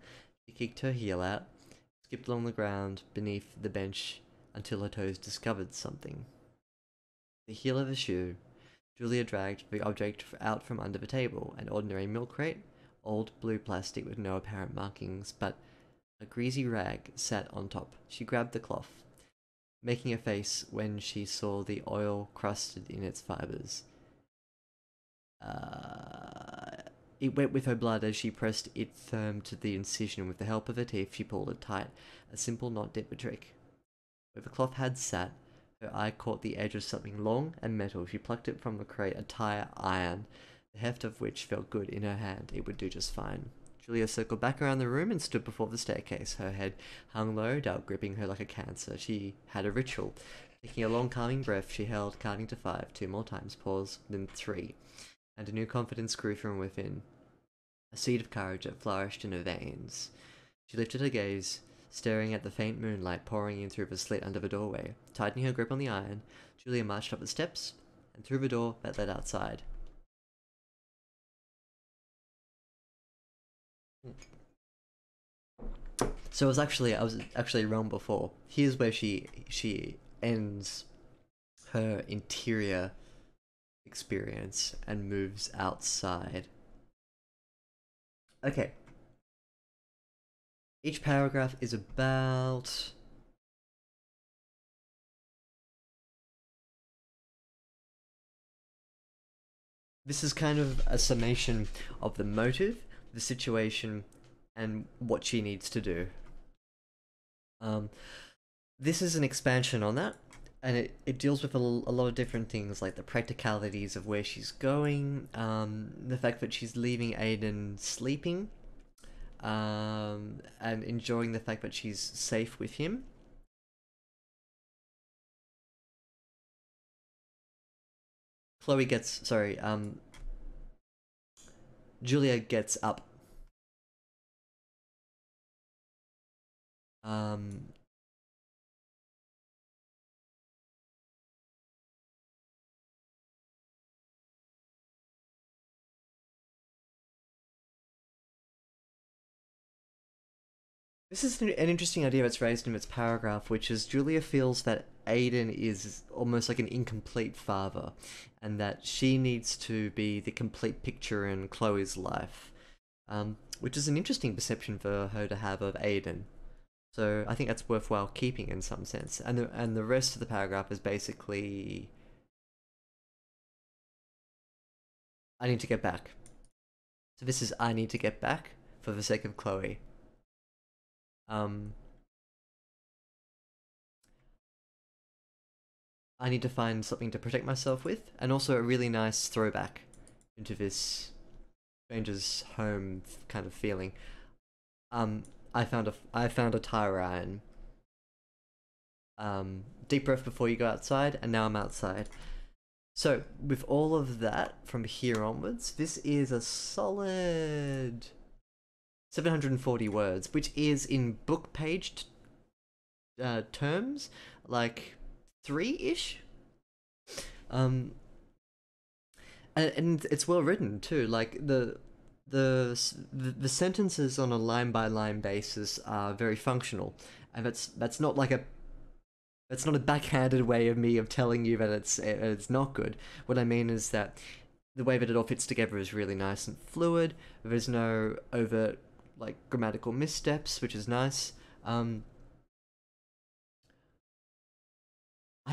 she kicked her heel out, skipped along the ground beneath the bench until her toes discovered something. The heel of a shoe. Julia dragged the object out from under the table, an ordinary milk crate, old blue plastic with no apparent markings, but a greasy rag sat on top. She grabbed the cloth, making a face when she saw the oil crusted in its fibers. It wet with her blood as she pressed it firm to the incision. With the help of her teeth, she pulled it tight. A simple knot did the trick. Where the cloth had sat, her eye caught the edge of something long and metal. She plucked it from the crate, a tire iron, the heft of which felt good in her hand. It would do just fine. Julia circled back around the room and stood before the staircase. Her head hung low, doubt gripping her like a cancer. She had a ritual. Taking a long, calming breath, she held, counting to 5, 2 more times, pause, then 3. And a new confidence grew from within. A seed of courage that flourished in her veins. She lifted her gaze, staring at the faint moonlight pouring in through the slit under the doorway. Tightening her grip on the iron, Julia marched up the steps and through the door that led outside. So I was actually wrong before. Here's where she ends her interior experience and moves outside. Okay. Each paragraph is about... This is kind of a summation of the motive, the situation, and what she needs to do. This is an expansion on that, and it deals with a lot of different things, like the practicalities of where she's going, the fact that she's leaving Aiden sleeping, and enjoying the fact that she's safe with him. Julia gets up. This is an interesting idea that's raised in its paragraph, which is Julia feels that Aiden is almost like an incomplete father, and that she needs to be the complete picture in Chloe's life, which is an interesting perception for her to have of Aiden. So I think that's worthwhile keeping in some sense. And the rest of the paragraph is basically, I need to get back. So this is I need to get back for the sake of Chloe. I need to find something to protect myself with, and also a really nice throwback into this stranger's home kind of feeling. I found a tire iron. Deep breath before you go outside, and now I'm outside. So with all of that from here onwards, this is a solid 740 words, which is in book page terms like 3-ish. And it's well written too. Like the sentences on a line by line basis are very functional, and that's not like that's not a backhanded way of me of telling you that it's not good. What I mean is that the way that it all fits together is really nice and fluid. There's no overt like grammatical missteps, which is nice. I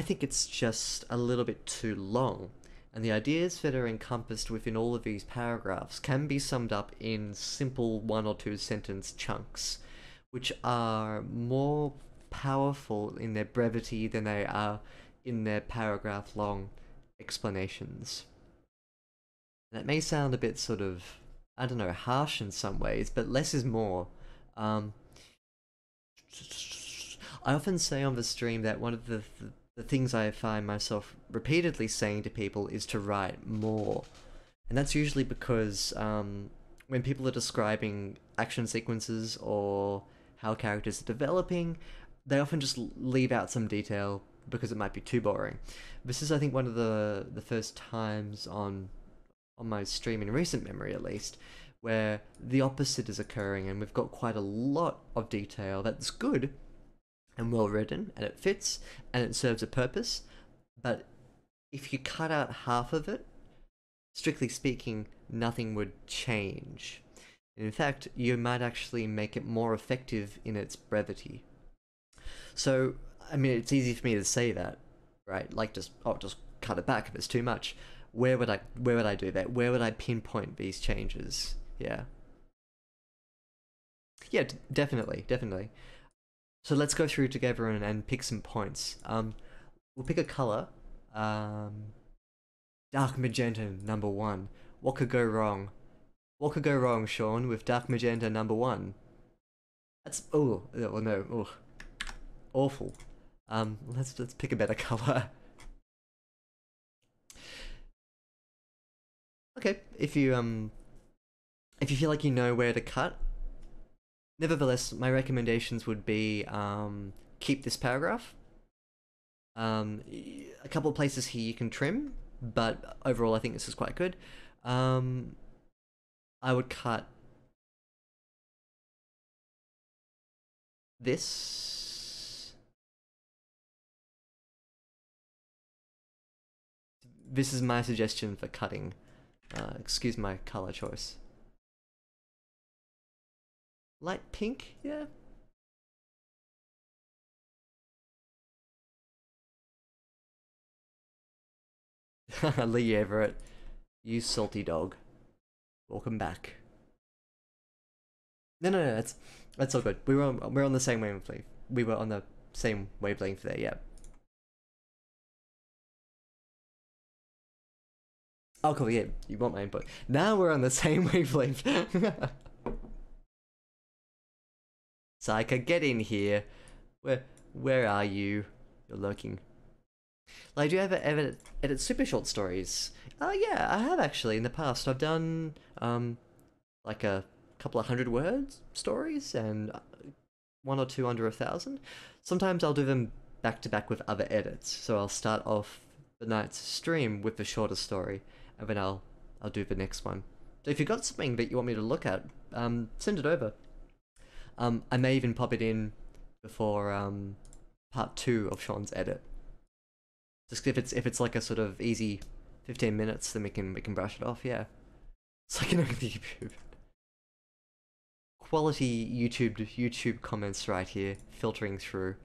think it's just a little bit too long, and the ideas that are encompassed within all of these paragraphs can be summed up in simple 1 or 2 sentence chunks, which are more powerful in their brevity than they are in their paragraph long explanations. And that may sound a bit sort of, I don't know, harsh in some ways, but less is more. I often say on the stream that one of the things I find myself repeatedly saying to people is to write more. And that's usually because when people are describing action sequences or how characters are developing, they often just leave out some detail because it might be too boring. This is, I think, one of the first times on my stream in recent memory, at least, where the opposite is occurring, and we've got quite a lot of detail that's good and well written, and it fits, and it serves a purpose. But if you cut out half of it, strictly speaking, nothing would change. And in fact, you might actually make it more effective in its brevity. So, I mean, it's easy for me to say that, right? Like, just cut it back if it's too much. Where would I do that? Where would I pinpoint these changes? Yeah. Yeah, definitely. So let's go through together and pick some points. We'll pick a color. Dark magenta, number 1. What could go wrong? What could go wrong, Shawn, with dark magenta number 1? That's no, awful. Let's pick a better color. Okay, if you feel like you know where to cut. Nevertheless, my recommendations would be keep this paragraph. A couple of places here you can trim, but overall I think this is quite good. I would cut this. This is my suggestion for cutting. Excuse my color choice. Light pink, yeah. Lee Everett, you salty dog. Welcome back. No, that's all good. We're on the same wavelength. We were on the same wavelength there, yeah. Oh, cool, yeah, you want my input. Now we're on the same wavelength. Psycha, get in here. Where are you? You're lurking. Like, do you ever edit super short stories? Yeah, I have actually in the past. I've done like a couple of 100 words stories and 1 or 2 under 1,000. Sometimes I'll do them back to back with other edits. So I'll start off the night's stream with the shorter story, and then I'll do the next one. So if you've got something that you want me to look at, send it over. I may even pop it in before part 2 of Shawn's edit. Just if it's like a sort of easy 15 minutes, then we can brush it off. Yeah, it's like an YouTube. quality YouTube comments right here, filtering through.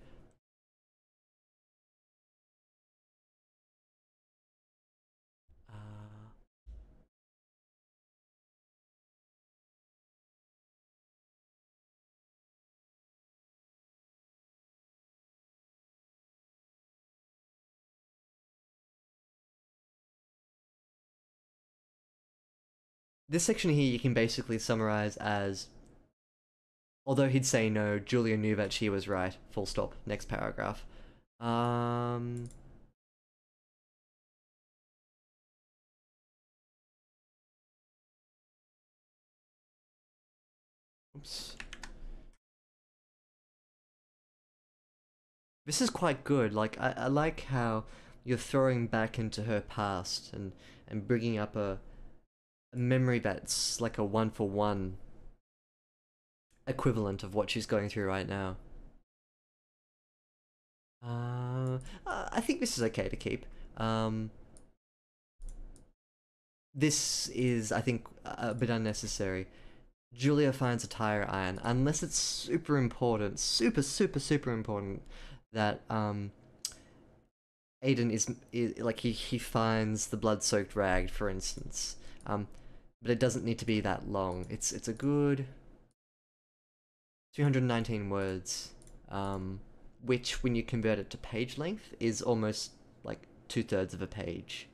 Uh, this section here you can basically summarize as, although he'd say no, Julia knew that she was right. Full stop. Next paragraph. Um. Oops. This is quite good. Like I like how you're throwing back into her past and bringing up a memory that's like a one-for-one equivalent of what she's going through right now. I think this is okay to keep. This is, I think, a bit unnecessary. Julia finds a tire iron, unless it's super important, super important, that Aiden is like he finds the blood-soaked rag, for instance. But it doesn't need to be that long. It's a good 219 words, which when you convert it to page length is almost like 2/3 of a page.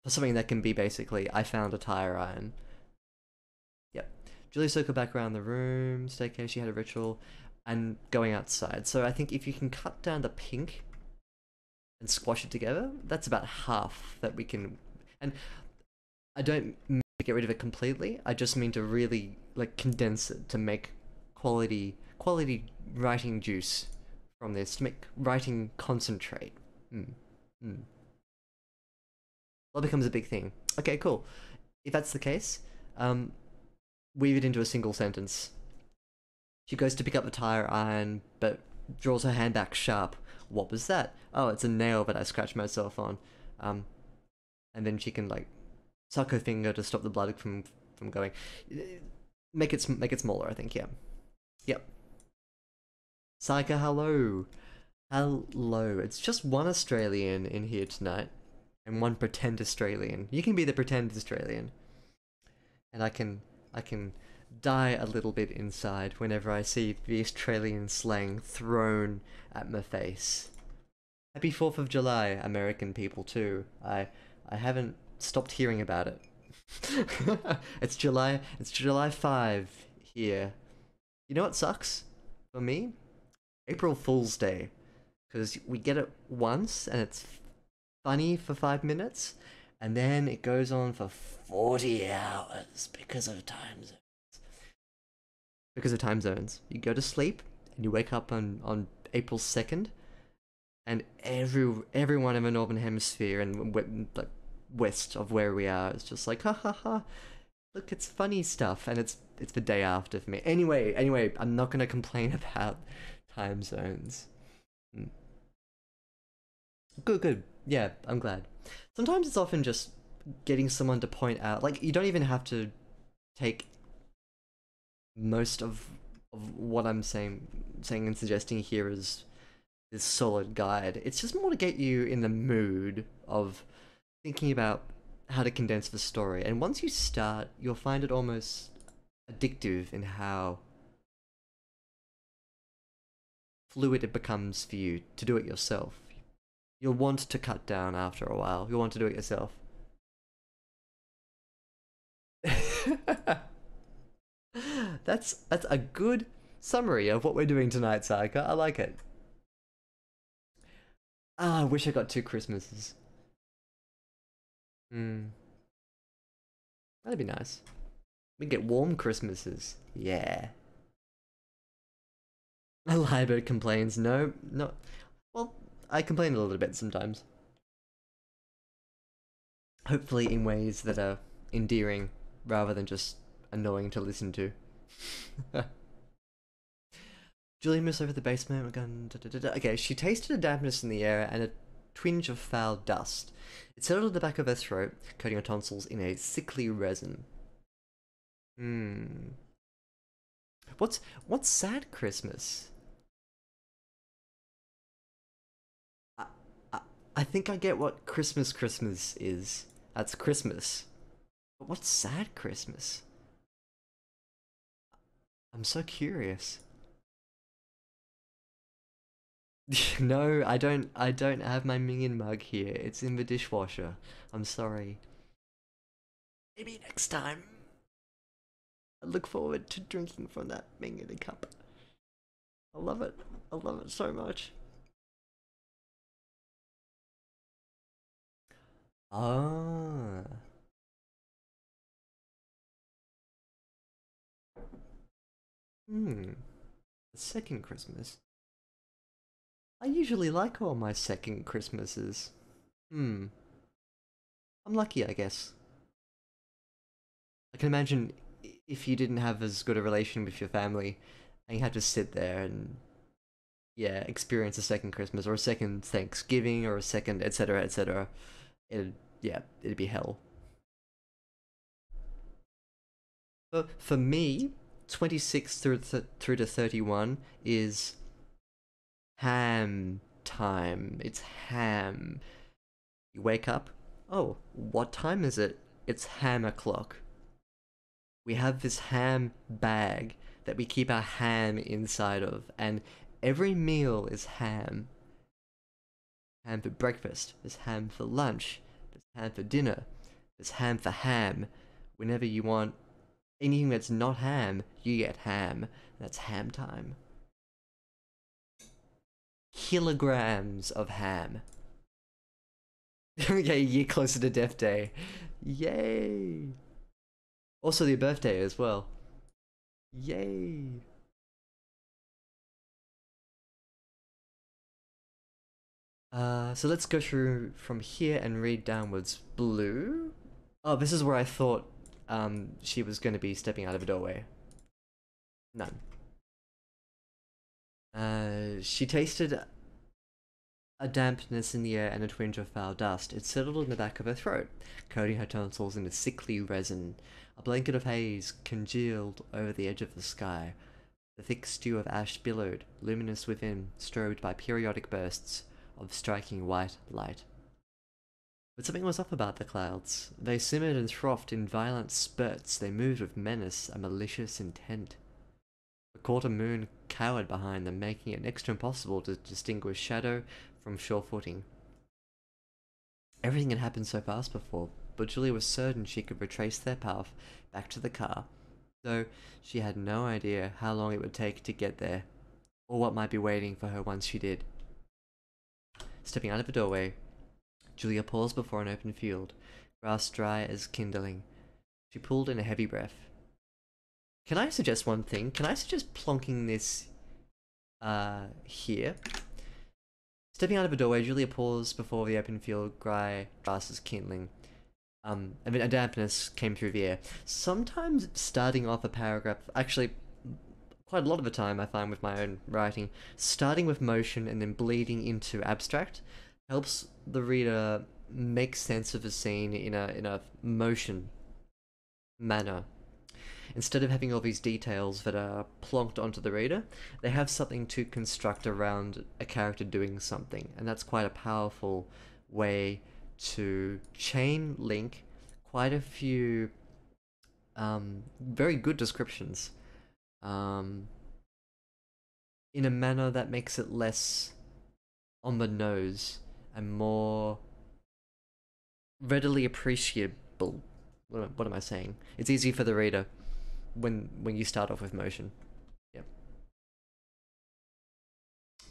For something that can be basically, I found a tire iron. Yep. Julia circled back around the room, staircase, she had a ritual, and going outside. So I think if you can cut down the pink and squash it together, that's about half that we can. And I don't mean to get rid of it completely, I just mean to really like condense it to make quality writing juice from this, to make writing concentrate. Well, it becomes a big thing. Okay, cool. If that's the case, weave it into a single sentence. She goes to pick up the tire iron, but draws her hand back sharp. What was that? Oh, it's a nail that I scratched myself on. And then she can like suck her finger to stop the blood from going. Make it smaller, I think. Yeah. Yep. Saika, hello. Hello. It's just one Australian in here tonight, and one pretend Australian. You can be the pretend Australian, and I can die a little bit inside whenever I see the Australian slang thrown at my face. Happy 4th of July, American people too. I haven't stopped hearing about it. It's July 5 here. You know what sucks for me? April Fool's Day. Because we get it once and it's funny for 5 minutes, and then it goes on for 40 hours because of time zones. Because of time zones. You go to sleep and you wake up on April 2nd, and everyone in the Northern Hemisphere and like west of where we are is just like, ha ha ha, look, it's funny stuff, and it's the day after for me. Anyway, I'm not gonna complain about time zones. Good. Yeah, I'm glad. Sometimes it's often just getting someone to point out, like, you don't even have to take most of what I'm saying and suggesting here as this solid guide. It's just more to get you in the mood of thinking about how to condense the story. And once you start, you'll find it almost addictive in how fluid it becomes for you to do it yourself. You'll want to cut down after a while. You'll want to do it yourself. That's a good summary of what we're doing tonight, Saika. I like it. Ah, I wish I got 2 Christmases. That'd be nice. We get warm Christmases. Yeah. A Libert complains. No. Well, I complain a little bit sometimes. Hopefully in ways that are endearing rather than just annoying to listen to. Julie moves over the basement. We're going. Okay, she tasted a dampness in the air and a twinge of foul dust. It settled at the back of her throat, coating her tonsils in a sickly resin. What's sad Christmas? I, I I think I get what Christmas is. That's Christmas. But what's sad Christmas? I'm so curious. No, I don't have my minion mug here. It's in the dishwasher. I'm sorry. Maybe next time. I look forward to drinking from that minion cup. I love it. I love it so much. Ah. Hmm. The second Christmas. I usually like all my second Christmases. Hmm. I'm lucky, I guess. I can imagine if you didn't have as good a relation with your family and you had to sit there and, yeah, experience a second Christmas or a second Thanksgiving or a second etc. etc. It'd, yeah, it'd be hell. But for me, 26 through to 31 is ham time. It's ham. You wake up. Oh, what time is it? It's ham o'clock. We have this ham bag that we keep our ham inside of, and every meal is ham. Ham for breakfast, there's ham for lunch, there's ham for dinner, there's ham for ham. Whenever you want anything that's not ham, you get ham. That's ham time. Kilograms of ham. Okay, a year closer to Death Day. Yay! Also your birthday as well. Yay! So let's go through from here and read downwards. Blue? Oh, this is where I thought she was going to be stepping out of a doorway. None. She tasted a dampness in the air and a twinge of foul dust. It settled in the back of her throat, coating her tonsils in a sickly resin. A blanket of haze congealed over the edge of the sky. The thick stew of ash billowed, luminous within, strobed by periodic bursts of striking white light. But something was up about the clouds. They simmered and frothed in violent spurts. They moved with menace and malicious intent. The quarter moon cowered behind them, making it next to impossible to distinguish shadow from sure footing. Everything had happened so fast before, but Julia was certain she could retrace their path back to the car, though she had no idea how long it would take to get there, or what might be waiting for her once she did. Stepping out of a doorway, Julia paused before an open field, grass dry as kindling. She pulled in a heavy breath. Can I suggest one thing? Can I suggest plonking this, here? Stepping out of a doorway, Julia paused before the open field, grass is kindling. A dampness came through the air. Sometimes starting off a paragraph, actually, quite a lot of the time I find with my own writing, starting with motion and then bleeding into abstract helps the reader make sense of a scene in a motion manner. Instead of having all these details that are plonked onto the reader, they have something to construct around a character doing something, and that's quite a powerful way to chain link quite a few very good descriptions in a manner that makes it less on the nose and more readily appreciable. What am I saying? It's easy for the reader when you start off with motion. Yep.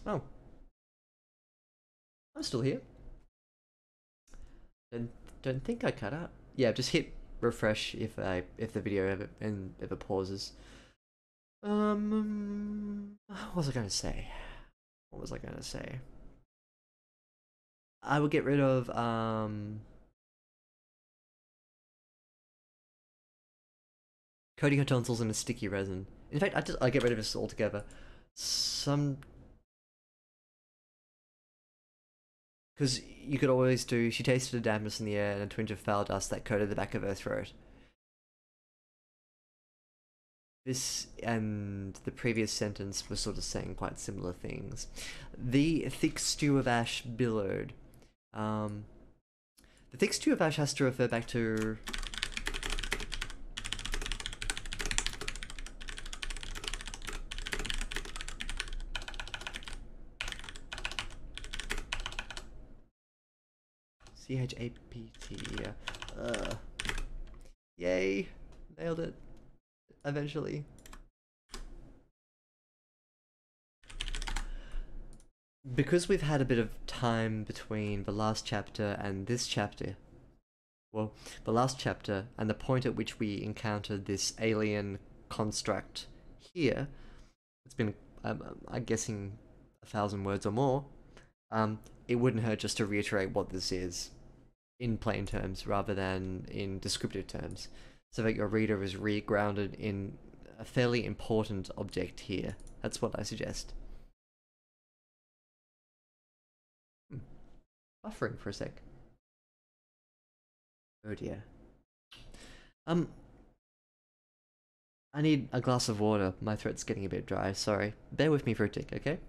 Oh, I'm still here. Don't think I cut out. Yeah, just hit refresh if the video ever pauses. What was I gonna say? What was I gonna say? I would get rid of coating her tonsils in a sticky resin. In fact, I get rid of this altogether. Because you could always do. She tasted a dampness in the air and a twinge of foul dust that coated the back of her throat. this and the previous sentence were sort of saying quite similar things. The thick stew of ash billowed. The thick stew of ash has to refer back to... C-H-A-P-T, yeah. Yay! Nailed it. Eventually. Because we've had a bit of time between the last chapter and this chapter, well, the last chapter and the point at which we encountered this alien construct here, it's been, I'm guessing, 1,000 words or more. It wouldn't hurt just to reiterate what this is in plain terms rather than in descriptive terms, so that your reader is re-grounded in a fairly important object here. That's what I suggest. Buffering for a sec. Oh dear. I need a glass of water. My throat's getting a bit dry, sorry. Bear with me for a tick, okay?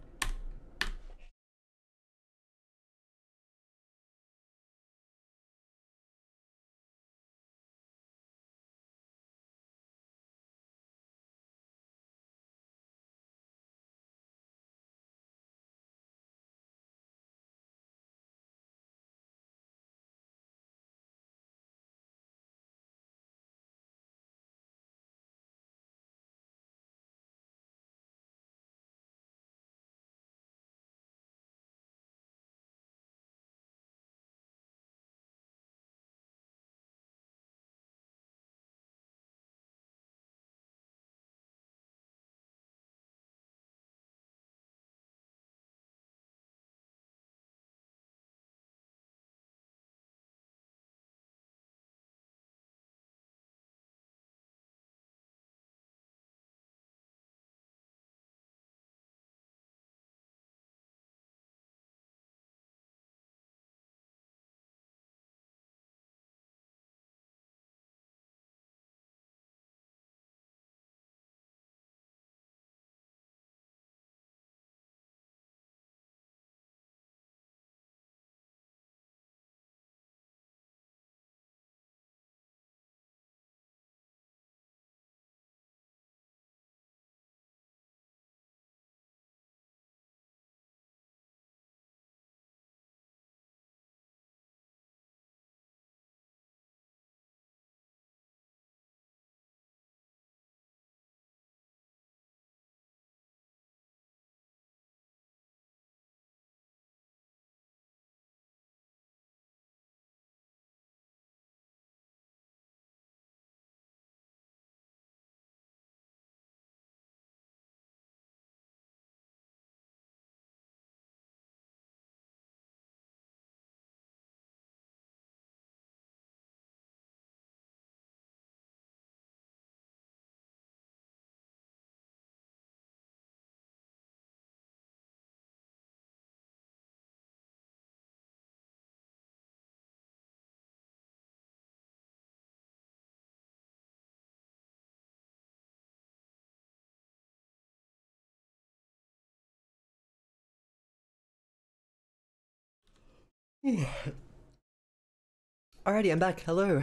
Alrighty, I'm back. Hello.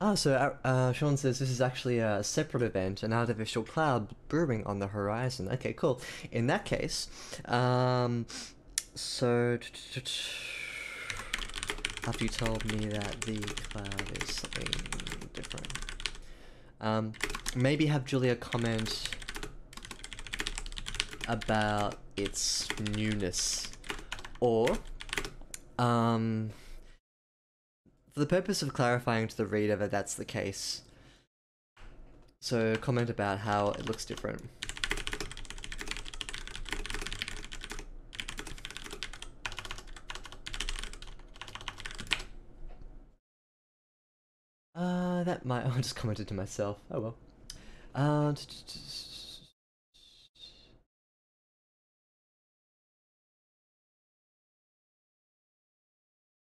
Sean says this is actually a separate event, an artificial cloud brewing on the horizon. Okay, cool. In that case, so after you told me that the cloud is something different, maybe have Julia comment about its newness, or for the purpose of clarifying to the reader that that's the case, so comment about how it looks different. That might... I just commented to myself. Oh well.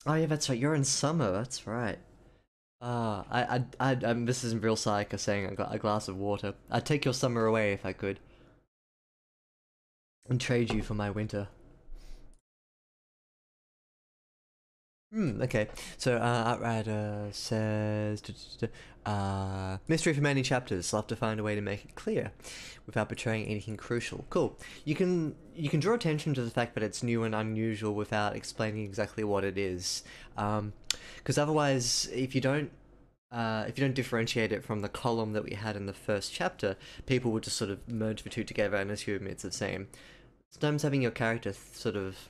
Oh yeah, that's right. You're in summer. That's right. This isn't real psych saying I got a glass of water. I'd take your summer away if I could, and trade you for my winter. Okay. So, Outrider says, mystery for many chapters. I'll have to find a way to make it clear, without betraying anything crucial. Cool. You can draw attention to the fact that it's new and unusual without explaining exactly what it is. Because otherwise, if you don't differentiate it from the column that we had in the first chapter, people would just sort of merge the two together and assume it's the same. Sometimes having your character sort of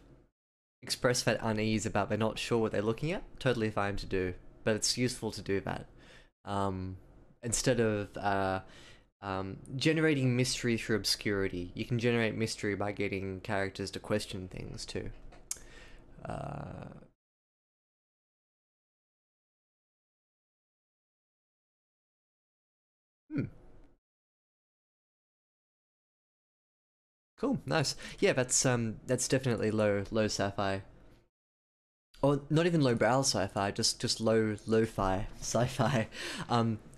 express that unease about they're not sure what they're looking at, totally fine to do, but it's useful to do that. Um, Instead of generating mystery through obscurity, you can generate mystery by getting characters to question things too. Uh, hmm, cool, nice. Yeah, that's definitely low sci-fi. Or not even lowbrow sci-fi, just lo-fi sci-fi.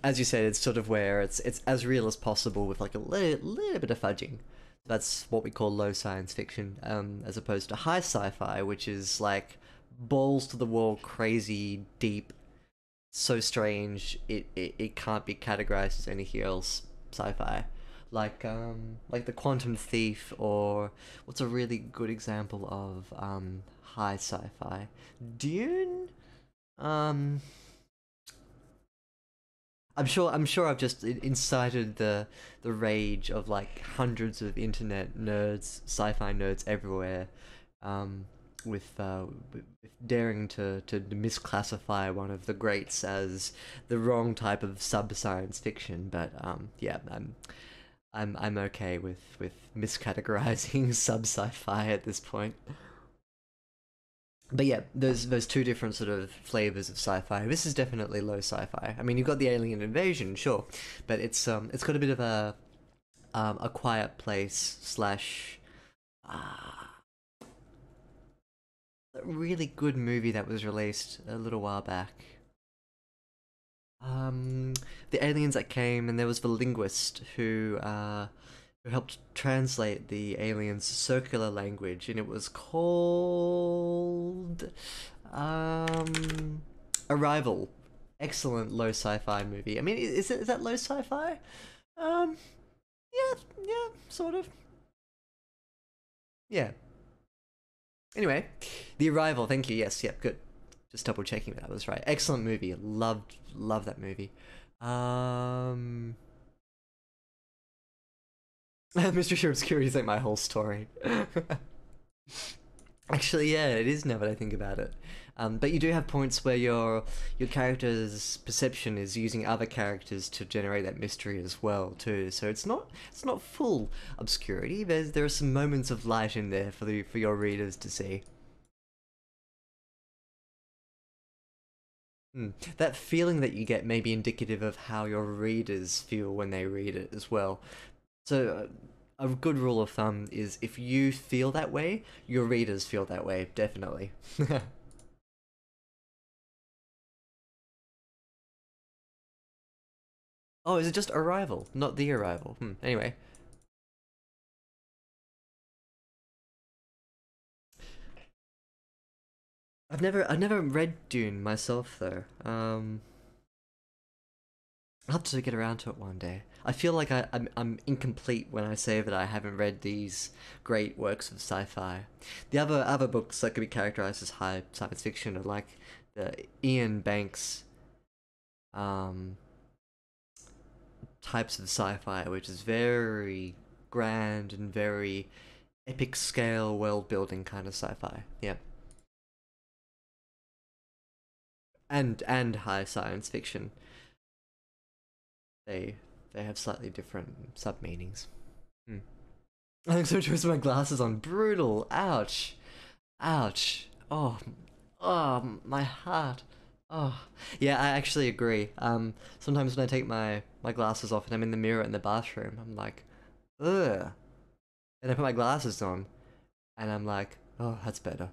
As you said, it's sort of where it's as real as possible with like a little bit of fudging. That's what we call low science fiction, as opposed to high sci-fi, which is like balls to the wall, crazy, deep, so strange it can't be categorized as anything else. Sci-fi, like the Quantum Thief, or what's a really good example of high sci-fi? Dune. Um, I'm sure I've just incited the rage of like hundreds of internet nerds, sci-fi nerds everywhere, um, with daring to misclassify one of the greats as the wrong type of sub-science fiction. But yeah, I'm okay with miscategorizing sub-sci-fi at this point. But yeah, those two different sort of flavors of sci-fi. This is definitely low sci-fi. I mean, you've got the alien invasion, sure, but it's got a bit of a quiet place slash uh, a really good movie that was released a little while back. Um, the aliens that came, and there was the linguist who helped translate the aliens' circular language, and it was called Arrival. Excellent low sci-fi movie. I mean, is that low sci-fi? Um, yeah, yeah, sort of. Yeah. Anyway, The Arrival. Thank you. Yes, yep, good. Just double checking that I was right. Excellent movie. Loved that movie. Um, Mystery Obscurity is like my whole story. Actually, yeah, it is now that I think about it. But you do have points where your character's perception is using other characters to generate that mystery as well too. So it's not full obscurity. There are some moments of light in there for your readers to see. That feeling that you get may be indicative of how your readers feel when they read it as well. So, a good rule of thumb is if you feel that way, your readers feel that way, definitely. Oh, is it just Arrival, not The Arrival? Anyway, I've never read Dune myself though. I'll have to get around to it one day. I feel like I'm incomplete when I say that I haven't read these great works of sci-fi. The other books that could be characterized as high science fiction are like the Ian Banks um, types of sci-fi, which is very grand and very epic scale world building kind of sci-fi. Yeah, and high science fiction. They they have slightly different sub meanings. Hmm. I think so too with my glasses on. Brutal. Ouch. Ouch. Oh, my heart. Oh, yeah, I actually agree. Sometimes when I take my glasses off and I'm in the mirror in the bathroom, I'm like, ugh. And I put my glasses on, and I'm like, oh, that's better.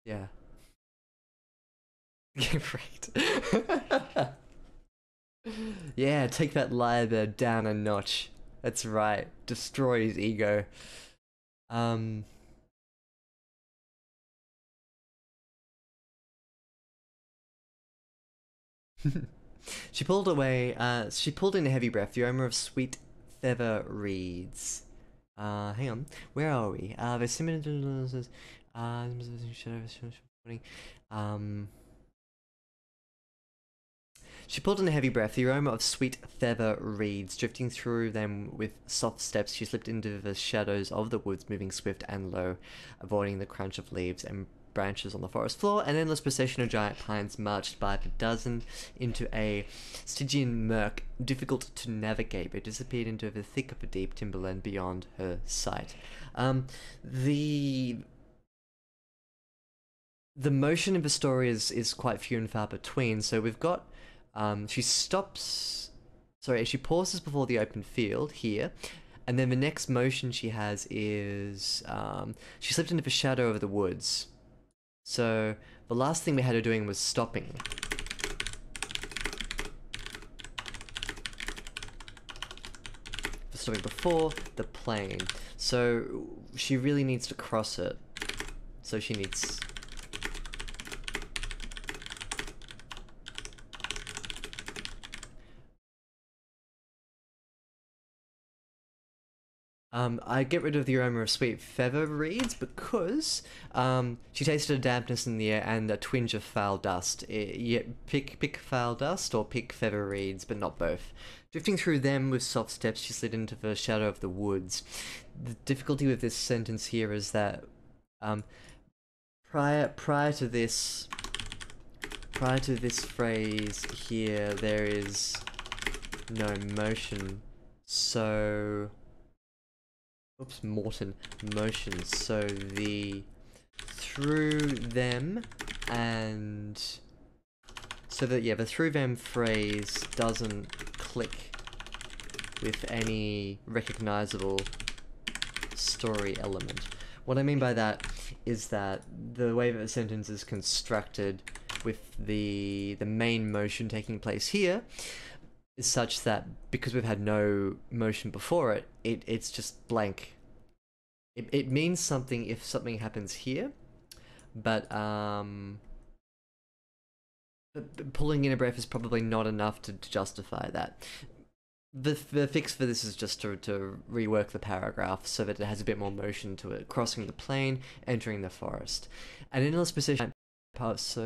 Yeah. Get wrecked. Yeah, take that Lyrebird down a notch. That's right. Destroy his ego. Um. She pulled away. She pulled in a heavy breath. The aroma of sweet feather reeds. Hang on. Where are we? The similar. Um. She pulled in a heavy breath, the aroma of sweet feather reeds drifting through them with soft steps. She slipped into the shadows of the woods, moving swift and low, avoiding the crunch of leaves and branches on the forest floor. An endless procession of giant pines marched by the dozen into a Stygian murk, difficult to navigate, but disappeared into the thick of the deep timberland beyond her sight. The motion of the story is quite few and far between. So we've got she stops. Sorry, she pauses before the open field here, and then the next motion she has is she slipped into the shadow of the woods. So the last thing we had her doing was stopping. Stopping before the plane. So she really needs to cross it. So she needs. I get rid of the aroma of sweet feather reeds because she tasted a dampness in the air and a twinge of foul dust. Yeah, pick foul dust or pick feather reeds, but not both. Drifting through them with soft steps, she slid into the shadow of the woods. The difficulty with this sentence here is that prior to this phrase here, there is no motion. So. Oops, Morton motion. So the through them and so that the through them phrase doesn't click with any recognizable story element. What I mean by that is that the way that the sentence is constructed with the main motion taking place here is such that because we've had no motion before it, it's just blank. It means something if something happens here, but pulling in a breath is probably not enough to justify that. The fix for this is just to rework the paragraph so that it has a bit more motion to it, crossing the plain, entering the forest. An endless procession pines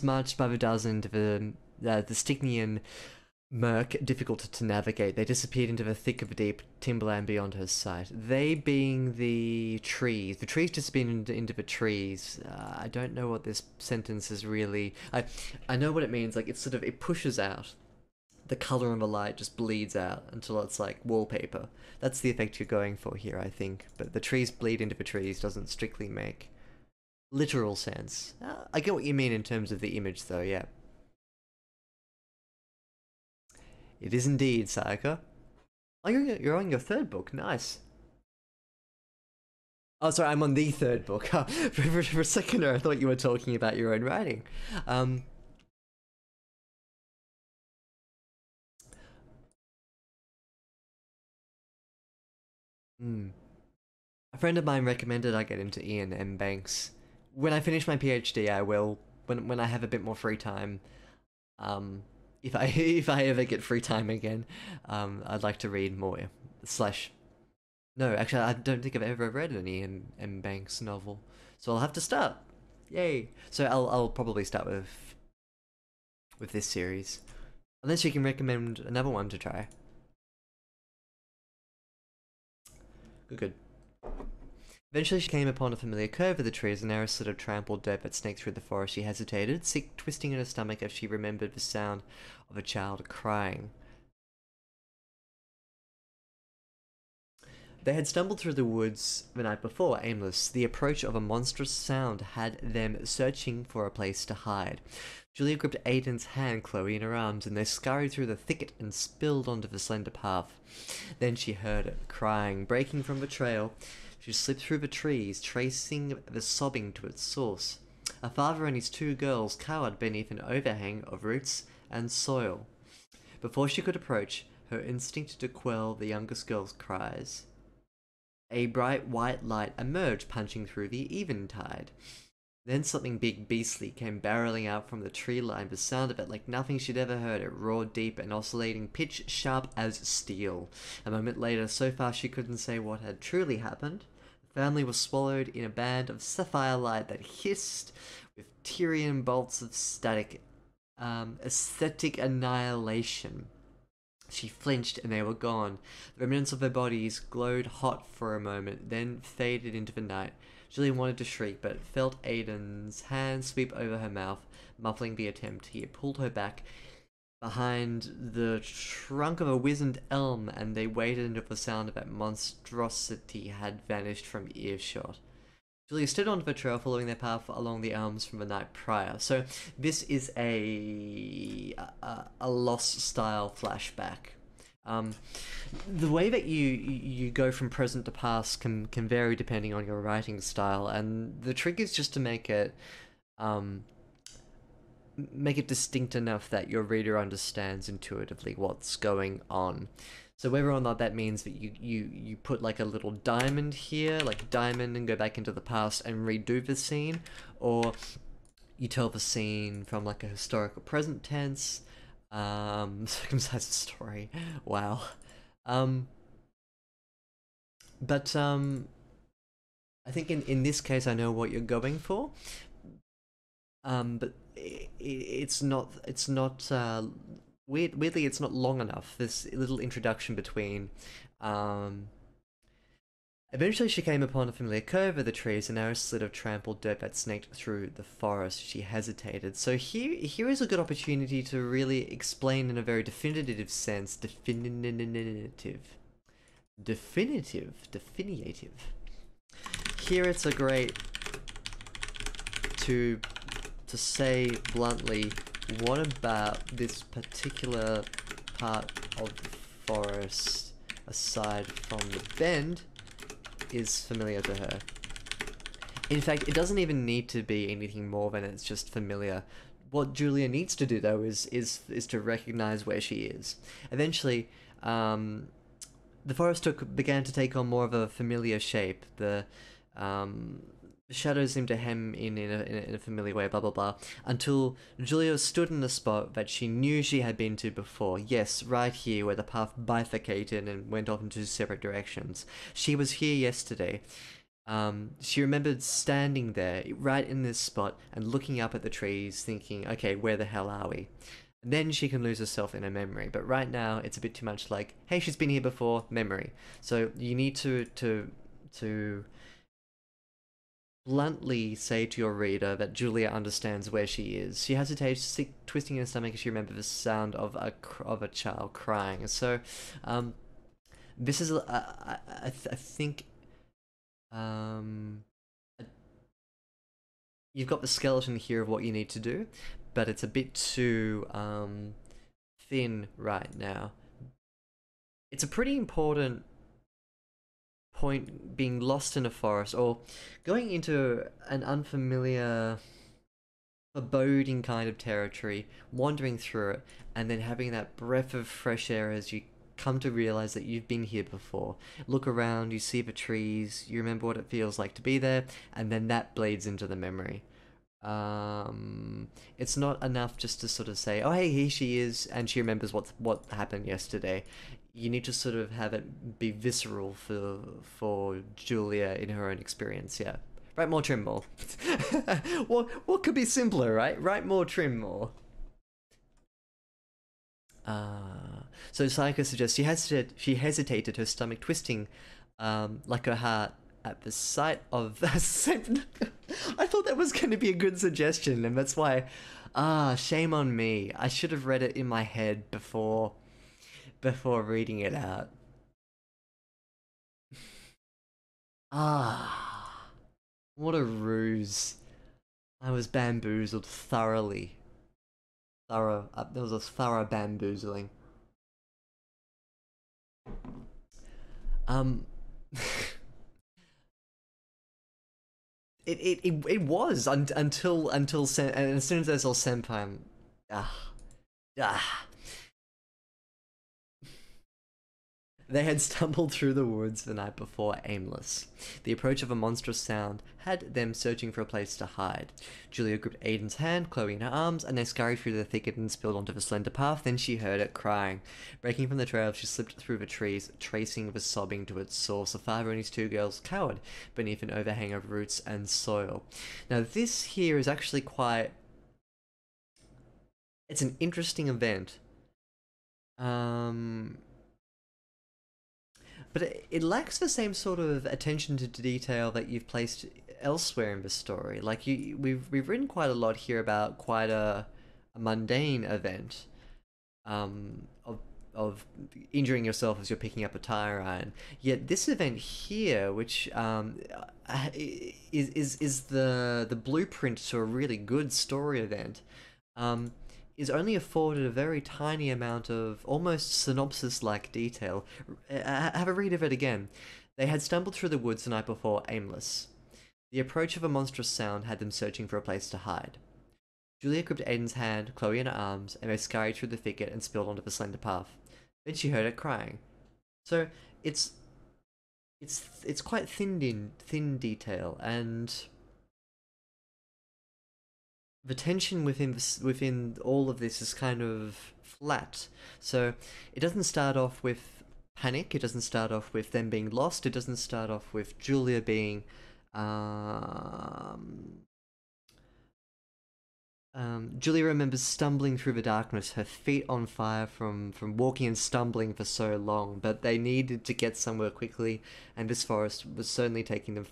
marched by the dozen to the Stygian murk, difficult to navigate. They disappeared into the thick of the deep timberland beyond her sight. They being the trees. The trees disappeared into the trees. I don't know what this sentence is really. I know what it means. Like it's sort of it pushes out. The color of the light just bleeds out until it's like wallpaper. That's the effect you're going for here, I think. But the trees bleed into the trees doesn't strictly make literal sense. I get what you mean in terms of the image, though. Yeah. It is indeed, Sayaka. Oh, you're on your third book. Nice. Oh, sorry, I'm on the third book. For a second there, I thought you were talking about your own writing. A friend of mine recommended I get into Ian M. Banks. When I finish my PhD, I will. When I have a bit more free time, if I ever get free time again, I'd like to read more. Slash, no, actually, I don't think I've ever read an Ian M. Banks novel, so I'll have to start. Yay! So I'll probably start with this series, unless you can recommend another one to try. Good. Eventually she came upon a familiar curve of the trees, a narrow slit of trampled dirt that snaked through the forest. She hesitated, sick twisting in her stomach as she remembered the sound of a child crying. They had stumbled through the woods the night before, aimless. The approach of a monstrous sound had them searching for a place to hide. Julia gripped Aiden's hand, Chloe in her arms, and they scurried through the thicket and spilled onto the slender path. Then she heard it, crying, breaking from the trail. She slipped through the trees, tracing the sobbing to its source. A father and his two girls cowered beneath an overhang of roots and soil. Before she could approach, her instinct to quell the youngest girl's cries. A bright white light emerged, punching through the eventide. Then something big beastly came barreling out from the tree line. The sound of it like nothing she'd ever heard. It roared deep and oscillating, pitch sharp as steel. A moment later, so fast she couldn't say what had truly happened, the family was swallowed in a band of sapphire light that hissed with Tyrian bolts of static, aesthetic annihilation. She flinched and they were gone. The remnants of their bodies glowed hot for a moment, then faded into the night. Julie wanted to shriek, but felt Aiden's hand sweep over her mouth, muffling the attempt. He had pulled her back behind the trunk of a wizened elm, and they waited until the sound of that monstrosity had vanished from earshot. Julie stood onto the trail, following their path along the elms from the night prior. So this is a Lost style flashback. The way that you go from present to past can vary depending on your writing style, and the trick is just to make it distinct enough that your reader understands intuitively what's going on. So whether or not that means that you put like a little diamond here, like diamond, and go back into the past and redo the scene, or you tell the scene from like a historical present tense, circumcised story. Wow. But I think in this case I know what you're going for. But it's not weirdly it's not long enough. This little introduction between eventually she came upon a familiar curve of the trees, a narrow slit of trampled dirt that snaked through the forest. She hesitated. So here is a good opportunity to really explain in a very definitive sense. Definitive. Here it's a great to say bluntly, what about this particular part of the forest, aside from the bend, is familiar to her? In fact, it doesn't even need to be anything more than it's just familiar. What Julia needs to do, though, is to recognize where she is. Eventually, the forest began to take on more of a familiar shape. The shadows seemed to hem in a familiar way, blah blah blah, until Julia stood in the spot that she knew she had been to before. Yes, right here where the path bifurcated and went off in two separate directions. She was here yesterday. She remembered standing there, right in this spot, and looking up at the trees, thinking, okay, where the hell are we? And then she can lose herself in a memory, but right now it's a bit too much like, hey, she's been here before, memory. So you need to bluntly say to your reader that Julia understands where she is. She hesitates, twisting in her stomach as she remembers the sound of a child crying. So, this is I think you've got the skeleton here of what you need to do, but it's a bit too thin right now. It's a pretty important point, being lost in a forest or going into an unfamiliar, foreboding kind of territory, wandering through it, and then having that breath of fresh air as you come to realize that you've been here before. Look around, you see the trees, you remember what it feels like to be there, and then that bleeds into the memory. It's not enough just to sort of say, oh hey, here she is, and she remembers what happened yesterday. You need to sort of have it be visceral for Julia in her own experience. Yeah, write more, trim more. What could be simpler, right? Write more, trim more. So Psycho suggests she hesitated, her stomach twisting, like her heart at the sight of the same. I thought that was going to be a good suggestion, and that's why. Shame on me. I should have read it in my head before reading it out. What a ruse. I was bamboozled thoroughly. There was a thorough bamboozling. it was until and as soon as I saw senpai, ah ah. They had stumbled through the woods the night before, aimless. The approach of a monstrous sound had them searching for a place to hide. Julia gripped Aiden's hand, Chloe in her arms, and they scurried through the thicket and spilled onto the slender path. Then she heard it crying. Breaking from the trail, she slipped through the trees, tracing the sobbing to its source. The father and his two girls cowered beneath an overhang of roots and soil. Now, this here is actually quite... It's an interesting event. But it lacks the same sort of attention to detail that you've placed elsewhere in the story. Like we've written quite a lot here about quite a mundane event, of injuring yourself as you're picking up a tire iron. Yet this event here, which is the blueprint to a really good story event, is only afforded a very tiny amount of almost synopsis-like detail. Have a read of it again. They had stumbled through the woods the night before, aimless. The approach of a monstrous sound had them searching for a place to hide. Julia gripped Aiden's hand, Chloe in her arms, and they scurried through the thicket and spilled onto the slender path. Then she heard it crying. So it's quite thin detail, and the tension within all of this is kind of flat. So it doesn't start off with panic. It doesn't start off with them being lost. It doesn't start off with Julia being Julia remembers stumbling through the darkness, her feet on fire from walking and stumbling for so long, but they needed to get somewhere quickly, and this forest was certainly taking them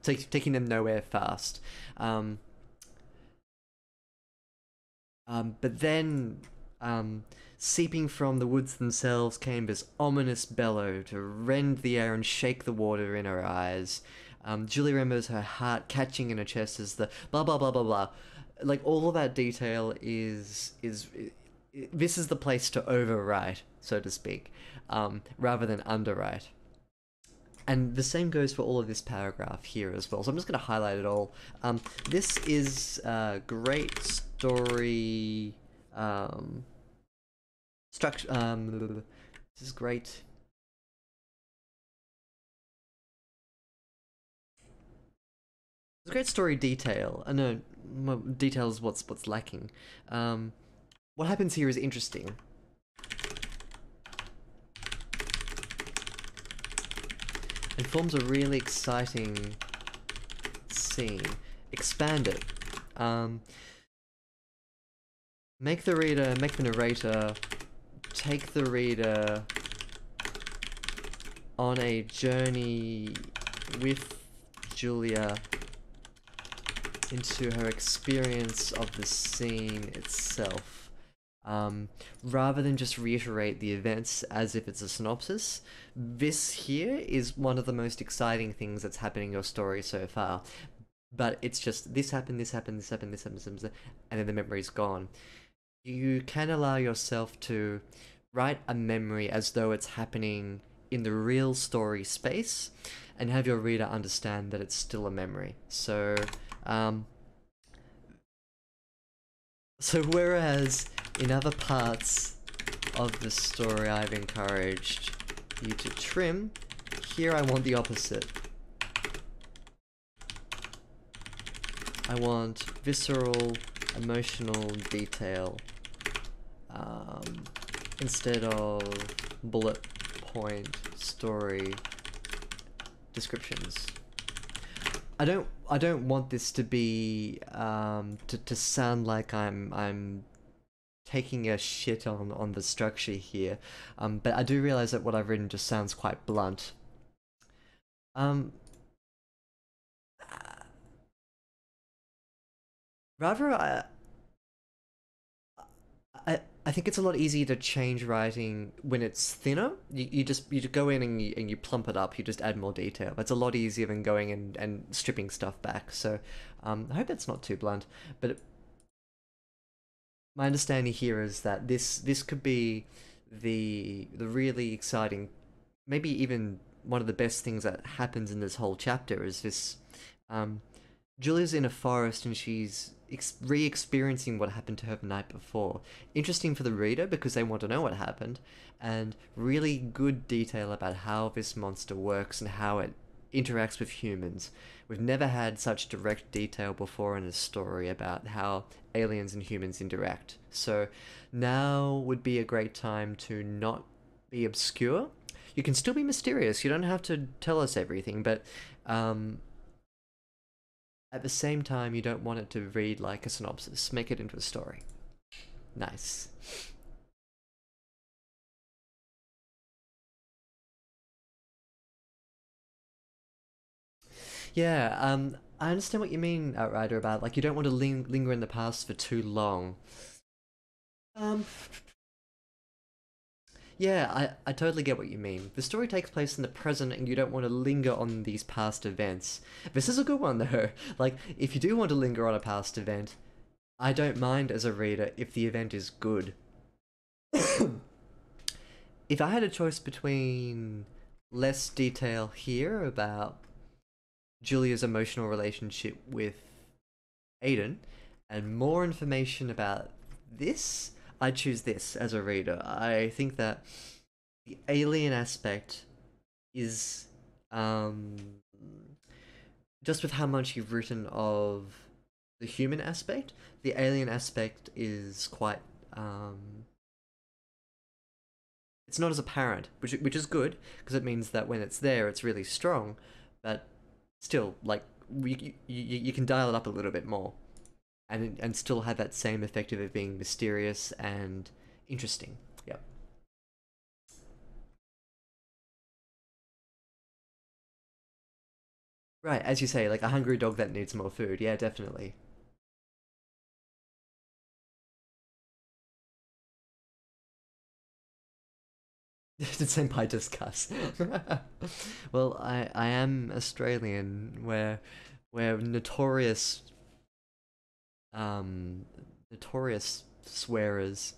taking them nowhere fast. But then, seeping from the woods themselves came this ominous bellow to rend the air and shake the water in her eyes. Julie remembers her heart catching in her chest as the blah blah blah blah blah. Like, all of that detail is this is the place to overwrite, so to speak, rather than underwrite. And the same goes for all of this paragraph here as well. So I'm just going to highlight it all. This is great story structure. This is great. It's great story detail. I know detail is what's lacking. What happens here is interesting. It forms a really exciting scene. Expand it. Make the narrator take the reader on a journey with Julia into her experience of the scene itself. Rather than just reiterate the events as if it's a synopsis, this here is one of the most exciting things that's happening in your story so far. But it's just, this happened, this happened, this happened, this happened, this happened, and then the memory's gone. You can allow yourself to write a memory as though it's happening in the real story space, and have your reader understand that it's still a memory. So whereas in other parts of the story I've encouraged you to trim, here I want the opposite. I want visceral, emotional detail, instead of bullet point story descriptions. I don't want this to be to sound like I'm taking a shit on the structure here, but I do realize that what I've written just sounds quite blunt. Rather, I think it's a lot easier to change writing when it's thinner. You just go in and you plump it up. You just add more detail. It's a lot easier than going and stripping stuff back. So I hope that's not too blunt. But my understanding here is that this could be the really exciting, maybe even one of the best things that happens in this whole chapter is this Um, Julia's in a forest and she's re-experiencing what happened to her the night before. Interesting for the reader because they want to know what happened, and really good detail about how this monster works and how it interacts with humans. We've never had such direct detail before in a story about how aliens and humans interact. So now would be a great time to not be obscure. You can still be mysterious. You don't have to tell us everything, but um, at the same time, you don't want it to read like a synopsis. Make it into a story. Nice. Yeah, I understand what you mean, Outrider, about like you don't want to linger in the past for too long. Um, yeah, I totally get what you mean. The story takes place in the present and you don't want to linger on these past events. This is a good one though. Like, if you do want to linger on a past event, I don't mind as a reader if the event is good. If I had a choice between less detail here about Julia's emotional relationship with Aiden and more information about this, I'd choose this as a reader. I think that the alien aspect is um just with how much you've written of the human aspect, the alien aspect is quite it's not as apparent, which is good because it means that when it's there, it's really strong. But still, like you can dial it up a little bit more, and still have that same effect of it being mysterious and interesting. Yep. Right, as you say, like a hungry dog that needs more food. Yeah, definitely. Did Senpai discuss? Well, I am Australian, where we're um notorious swearers.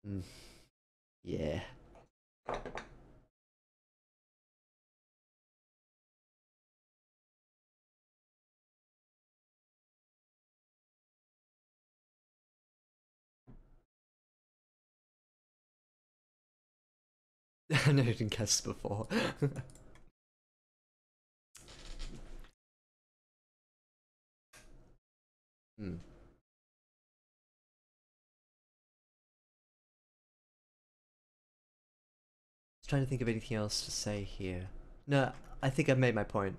Mm, yeah. I know you didn't guess before. Hmm. Just trying to think of anything else to say here. No, I think I've made my point.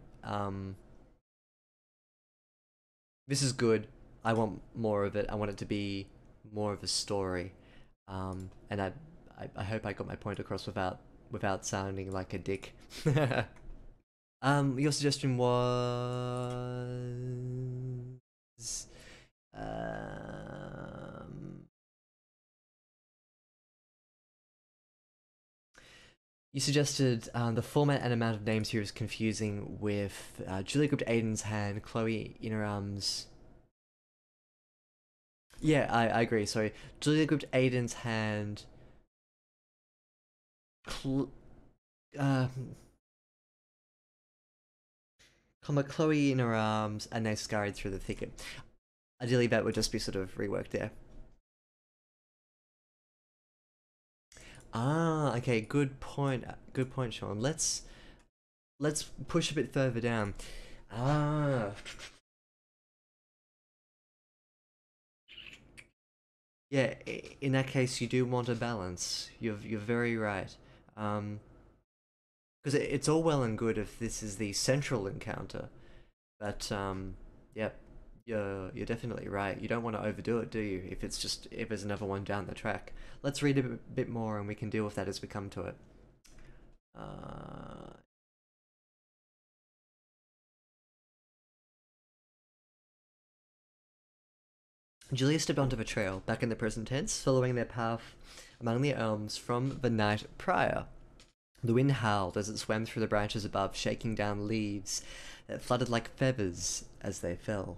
This is good. I want more of it. I want it to be more of a story. And I hope I got my point across without sounding like a dick. Your suggestion was um, you suggested the format and amount of names here is confusing with Julia gripped Aiden's hand, Chloe in her arms. Yeah, I agree. Sorry, Julia gripped Aiden's hand. Cl uh, comma Chloe in her arms, and they scurried through the thicket. Ideally, that would just be sort of reworked there. Ah, okay, good point. Good point, Sean. Let's push a bit further down. Ah, yeah. In that case, you do want a balance. You're very right. Um, because it's all well and good if this is the central encounter, but yeah, you're definitely right. You don't want to overdo it, do you? If there's another one down the track. Let's read a bit more, and we can deal with that as we come to it. Uh, Julia stepped onto the trail, back in the present tense, following their path among the elms from the night prior. The wind howled as it swam through the branches above, shaking down leaves that fluttered like feathers as they fell.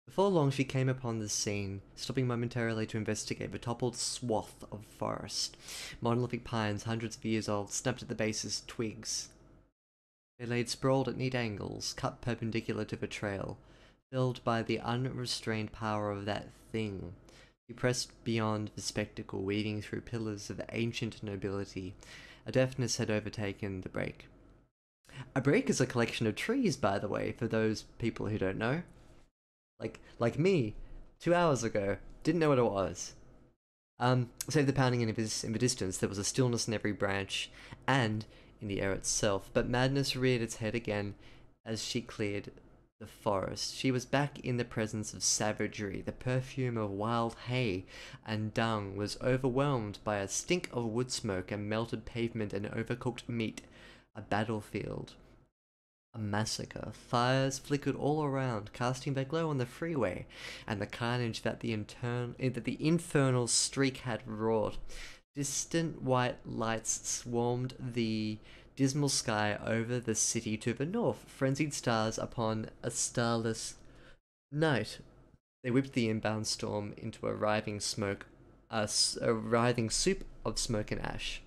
Before long, she came upon the scene, stopping momentarily to investigate the toppled swath of forest. Monolithic pines, hundreds of years old, snapped at the base's twigs. They laid sprawled at neat angles, cut perpendicular to the trail, filled by the unrestrained power of that thing. She pressed beyond the spectacle, weaving through pillars of ancient nobility. A deafness had overtaken the break. A break is a collection of trees, by the way, for those people who don't know. Like me, 2 hours ago, didn't know what it was. Save the pounding in the distance, there was a stillness in every branch, and in the air itself, but madness reared its head again as she cleared the forest. She was back in the presence of savagery. The perfume of wild hay and dung was overwhelmed by a stink of wood smoke and melted pavement and overcooked meat. A battlefield. A massacre. Fires flickered all around, casting their glow on the freeway, and the carnage that the infernal streak had wrought. Distant white lights swarmed the dismal sky over the city to the north, frenzied stars upon a starless night. They whipped the inbound storm into a writhing soup of smoke and ash.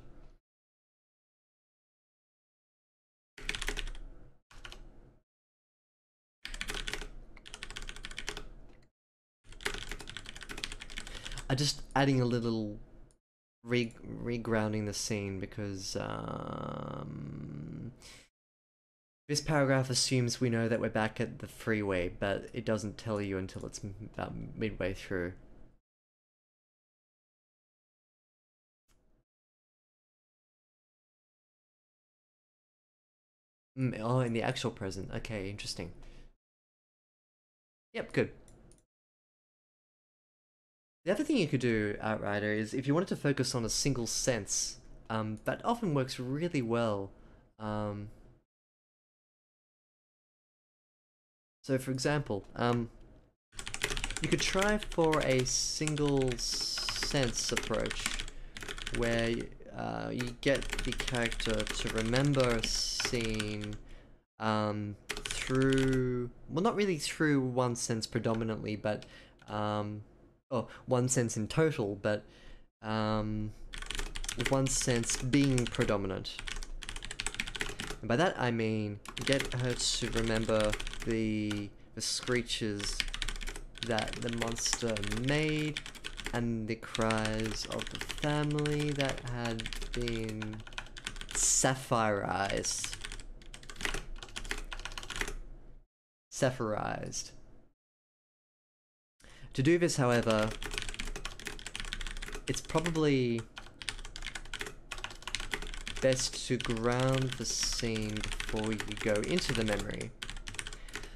I'm just adding a little regrounding the scene because this paragraph assumes we know that we're back at the freeway, but it doesn't tell you until it's about midway through. Oh, in the actual present. Okay, interesting. Yep, good. The other thing you could do, Outrider, is if you wanted to focus on a single sense, that often works really well. So for example, you could try for a single sense approach, where you get the character to remember a scene through, well, not really through one sense predominantly, but or one sense in total, but with one sense being predominant. And by that I mean get her to remember the screeches that the monster made and the cries of the family that had been saphirized. To do this, however, it's probably best to ground the scene before you go into the memory.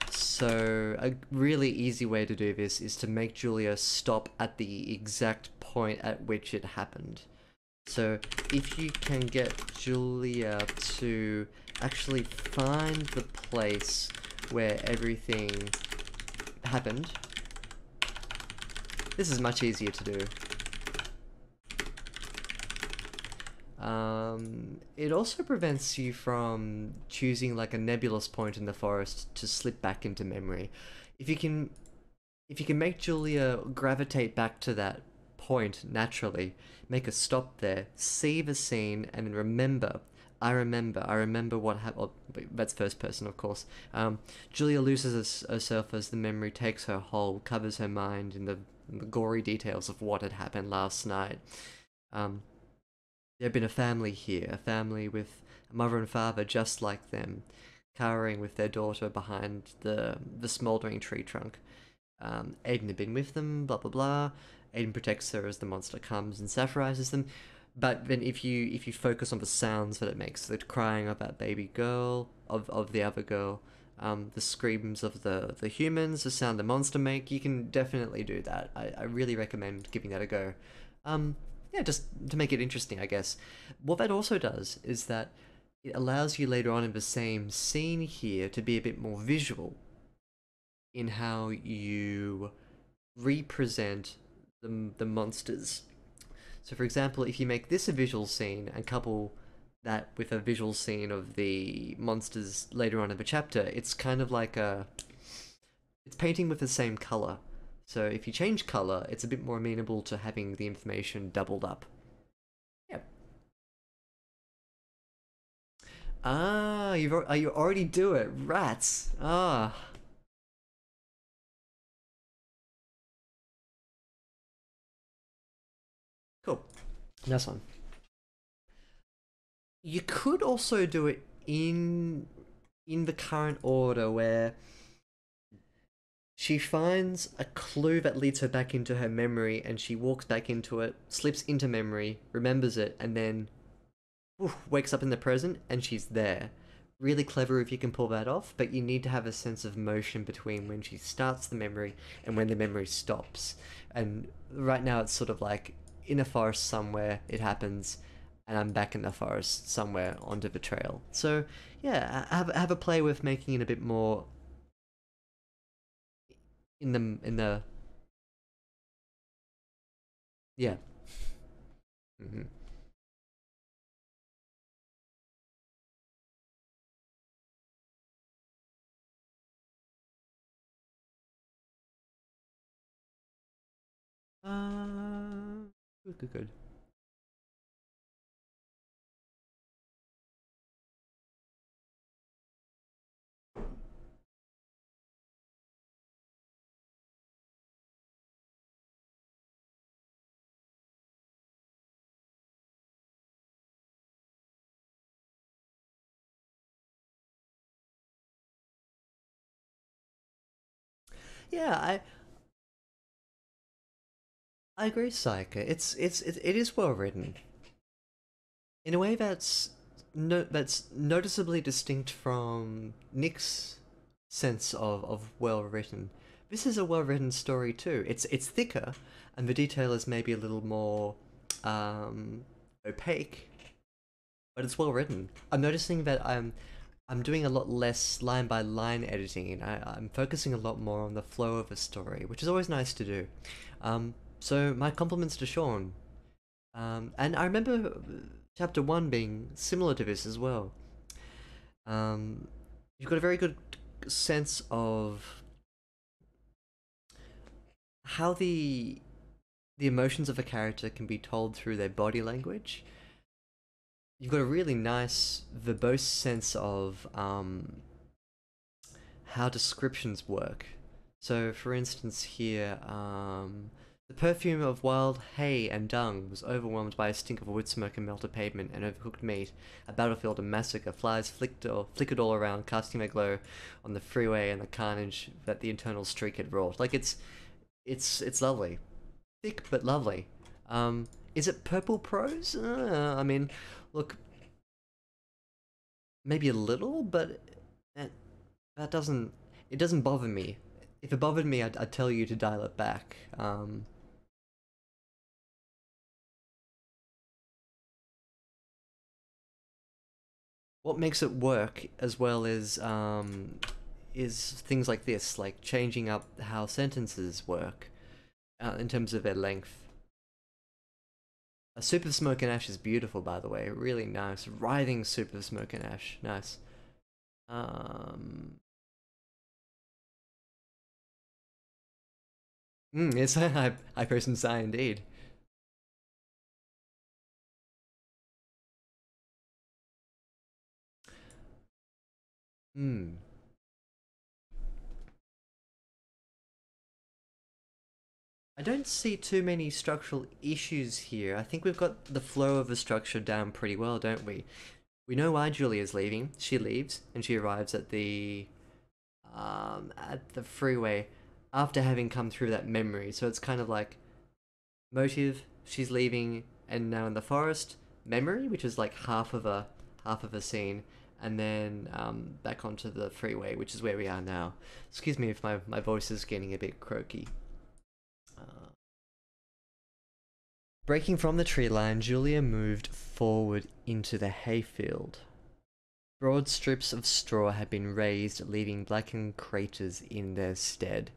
So a really easy way to do this is to make Julia stop at the exact point at which it happened. So if you can get Julia to actually find the place where everything happened, this is much easier to do. It also prevents you from choosing like a nebulous point in the forest to slip back into memory. If you can make Julia gravitate back to that point naturally, make a stop there, see the scene, and then remember. I remember what happened. Oh, that's first person, of course. Julia loses herself as the memory takes her hold, covers her mind in the gory details of what had happened last night. There had been a family here, a family with a mother and father just like them, cowering with their daughter behind the smouldering tree trunk. Aiden had been with them, blah blah blah. Aiden protects her as the monster comes and saphirizes them. But then if you focus on the sounds that it makes, the crying of that baby girl, of the other girl, the screams of the humans, the sound the monster make, you can definitely do that. I really recommend giving that a go. Yeah, just to make it interesting, I guess. What that also does is that it allows you later on in the same scene here to be a bit more visual in how you represent the monsters. So for example, if you make this a visual scene and couple that with a visual scene of the monsters later on in the chapter, it's kind of like a it's painting with the same color. So if you change color, it's a bit more amenable to having the information doubled up. Yep. Ah, you already do it. Rats. Ah. Cool. Nice one. You could also do it in the current order where she finds a clue that leads her back into her memory and she walks back into it, slips into memory, remembers it, and then wakes up in the present and she's there. Really clever if you can pull that off, but you need to have a sense of motion between when she starts the memory and when the memory stops. And right now it's sort of like in a forest somewhere it happens, and I'm back in the forest somewhere onto the trail. So yeah, have a play with making it a bit more in the yeah. Hmm. Good, good, good. Yeah, I agree, Psyche. It is well written in a way that's that's noticeably distinct from Nick's sense of well written. This is a well written story too. It's thicker, and the detail is maybe a little more um, opaque, but it's well written. I'm noticing that I'm doing a lot less line by line editing, and I'm focusing a lot more on the flow of a story, which is always nice to do. So my compliments to Shawn. And I remember chapter one being similar to this as well. Um, you've got a very good sense of how the emotions of a character can be told through their body language. You've got a really nice verbose sense of how descriptions work. So, for instance, here, the perfume of wild hay and dung was overwhelmed by a stink of wood smoke and melted pavement and overcooked meat. A battlefield of massacre. Flies flickered all around, casting their glow on the freeway and the carnage that the internal streak had wrought. Like it's lovely, thick but lovely. Is it purple prose? I mean, look, maybe a little, but that that doesn't it doesn't bother me. If it bothered me, I'd tell you to dial it back. What makes it work as well is things like this, like changing up how sentences work in terms of their length. A soup of smoke and ash is beautiful, by the way. Really nice, writhing soup of smoke and ash. Nice. Um, it's a high person sigh indeed. Hmm. I don't see too many structural issues here. I think we've got the flow of the structure down pretty well, don't we? We know why Julia's leaving. She leaves and she arrives at the freeway after having come through that memory. So it's kind of like motive, she's leaving and now in the forest, memory, which is like half of a scene, and then back onto the freeway, which is where we are now. Excuse me if my voice is getting a bit croaky. Uh, Breaking from the tree line, Julia moved forward into the hayfield. Broad strips of straw had been raised, leaving blackened craters in their stead.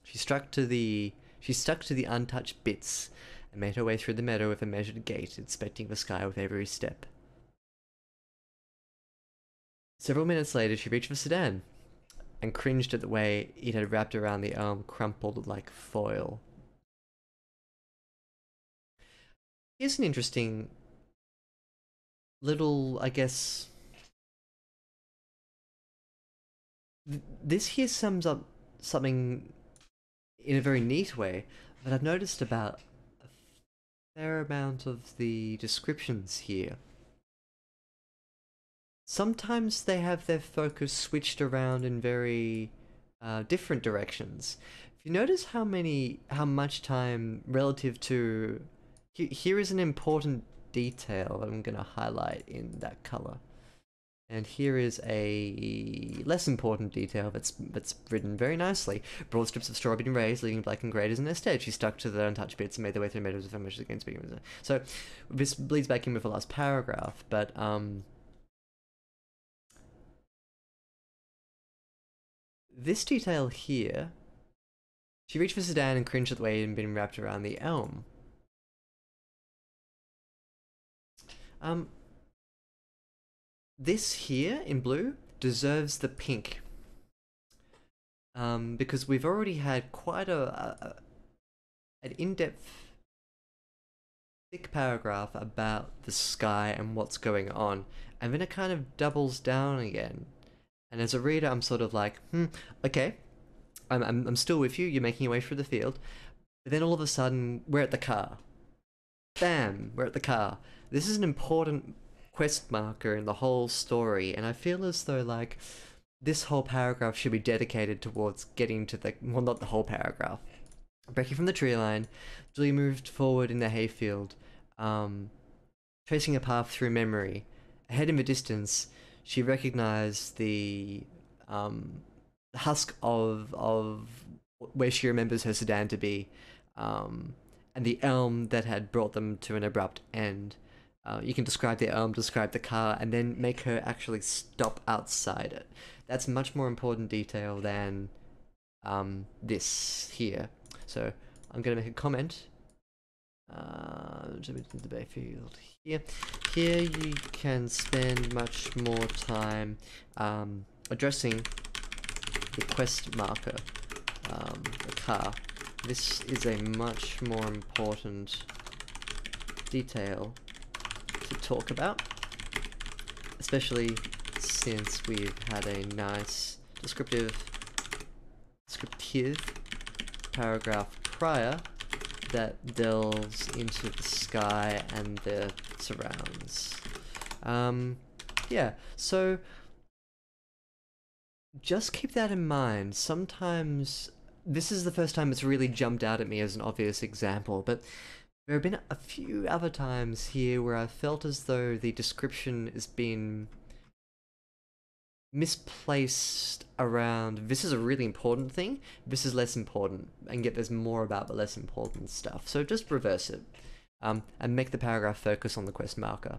She stuck to the untouched bits and made her way through the meadow with a measured gait, inspecting the sky with every step. Several minutes later, she reached the sedan. and cringed at the way it had wrapped around the elm, crumpled like foil. Here's an interesting little, I guess. This here sums up something in a very neat way that I've noticed about a fair amount of the descriptions here. Sometimes they have their focus switched around in very different directions. If you notice how much time relative to, here is an important detail that I'm going to highlight in that color. And here is a less important detail that's written very nicely. Broad strips of straw had been raised, leaving black and grey as in their stead. She stuck to the untouched bits and made their way through meadows of much against being. So this bleeds back in with the last paragraph, but this detail here, she reached for Sedan and cringed at the way it had been wrapped around the elm. This here in blue deserves the pink. Because we've already had quite an in-depth, thick paragraph about the sky and what's going on, and then it kind of doubles down again. And as a reader, I'm sort of like, okay, I'm still with you. You're making your way through the field, but then all of a sudden, we're at the car. Bam, we're at the car. This is an important quest marker in the whole story, and I feel as though like this whole paragraph should be dedicated towards getting to the, well, not the whole paragraph. Breaking from the tree line, Julie moved forward in the hayfield, tracing a path through memory. Ahead in the distance, she recognized the husk of where she remembers her sedan to be, and the elm that had brought them to an abrupt end. You can describe the elm, describe the car, and then make her actually stop outside it. That's much more important detail than this here. So I'm going to make a comment. The Bayfield here. Here you can spend much more time addressing the quest marker, the car. This is a much more important detail to talk about, especially since we've had a nice descriptive paragraph prior that delves into the sky and the surrounds. Yeah, so just keep that in mind. Sometimes, this is the first time it's really jumped out at me as an obvious example, but there have been a few other times here where I felt as though the description has been misplaced around, this is a really important thing, this is less important, and yet there's more about the less important stuff. So just reverse it, and make the paragraph focus on the quest marker.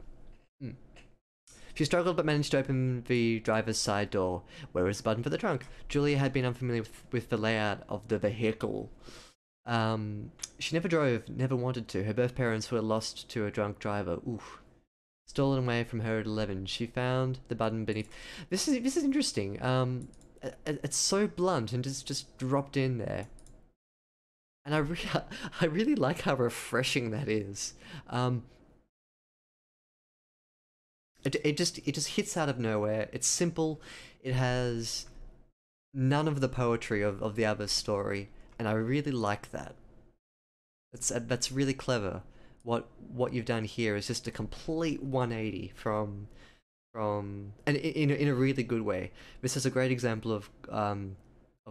She struggled but managed to open the driver's side door. Where was the button for the trunk? Julia had been unfamiliar with the layout of the vehicle. She never drove, never wanted to. Her birth parents were lost to a drunk driver. Oof. Stolen away from her at 11. She found the button beneath. This is interesting. It's so blunt and just dropped in there. And I really like how refreshing that is. It just hits out of nowhere. It's simple. It has none of the poetry of the other story, and I really like that. That's really clever. What you've done here is just a complete 180 from and in a really good way. This is a great example of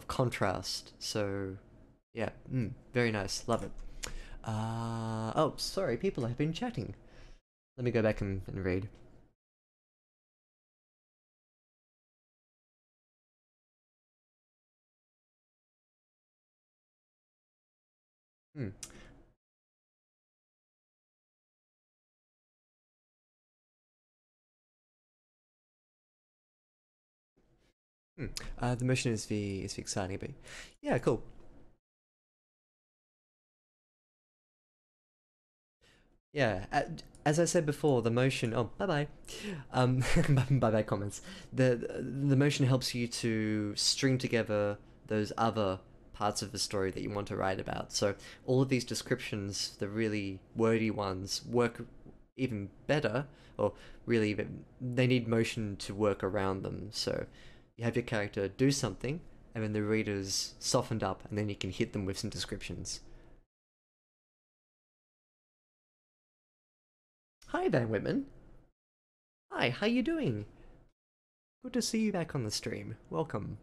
contrast. So yeah, very nice. Love it. Oh, sorry, people have been chatting. Let me go back and read. The motion is the exciting bit. Yeah, cool. Yeah, as I said before, the motion. Oh, bye bye. Bye bye comments. The motion helps you to string together those other parts of the story that you want to write about. So all of these descriptions, the really wordy ones, work even better, or really they need motion to work around them. So you have your character do something, and then the reader's softened up, and then you can hit them with some descriptions. Hi, Van Whitman. Hi, how you doing? Good to see you back on the stream. Welcome.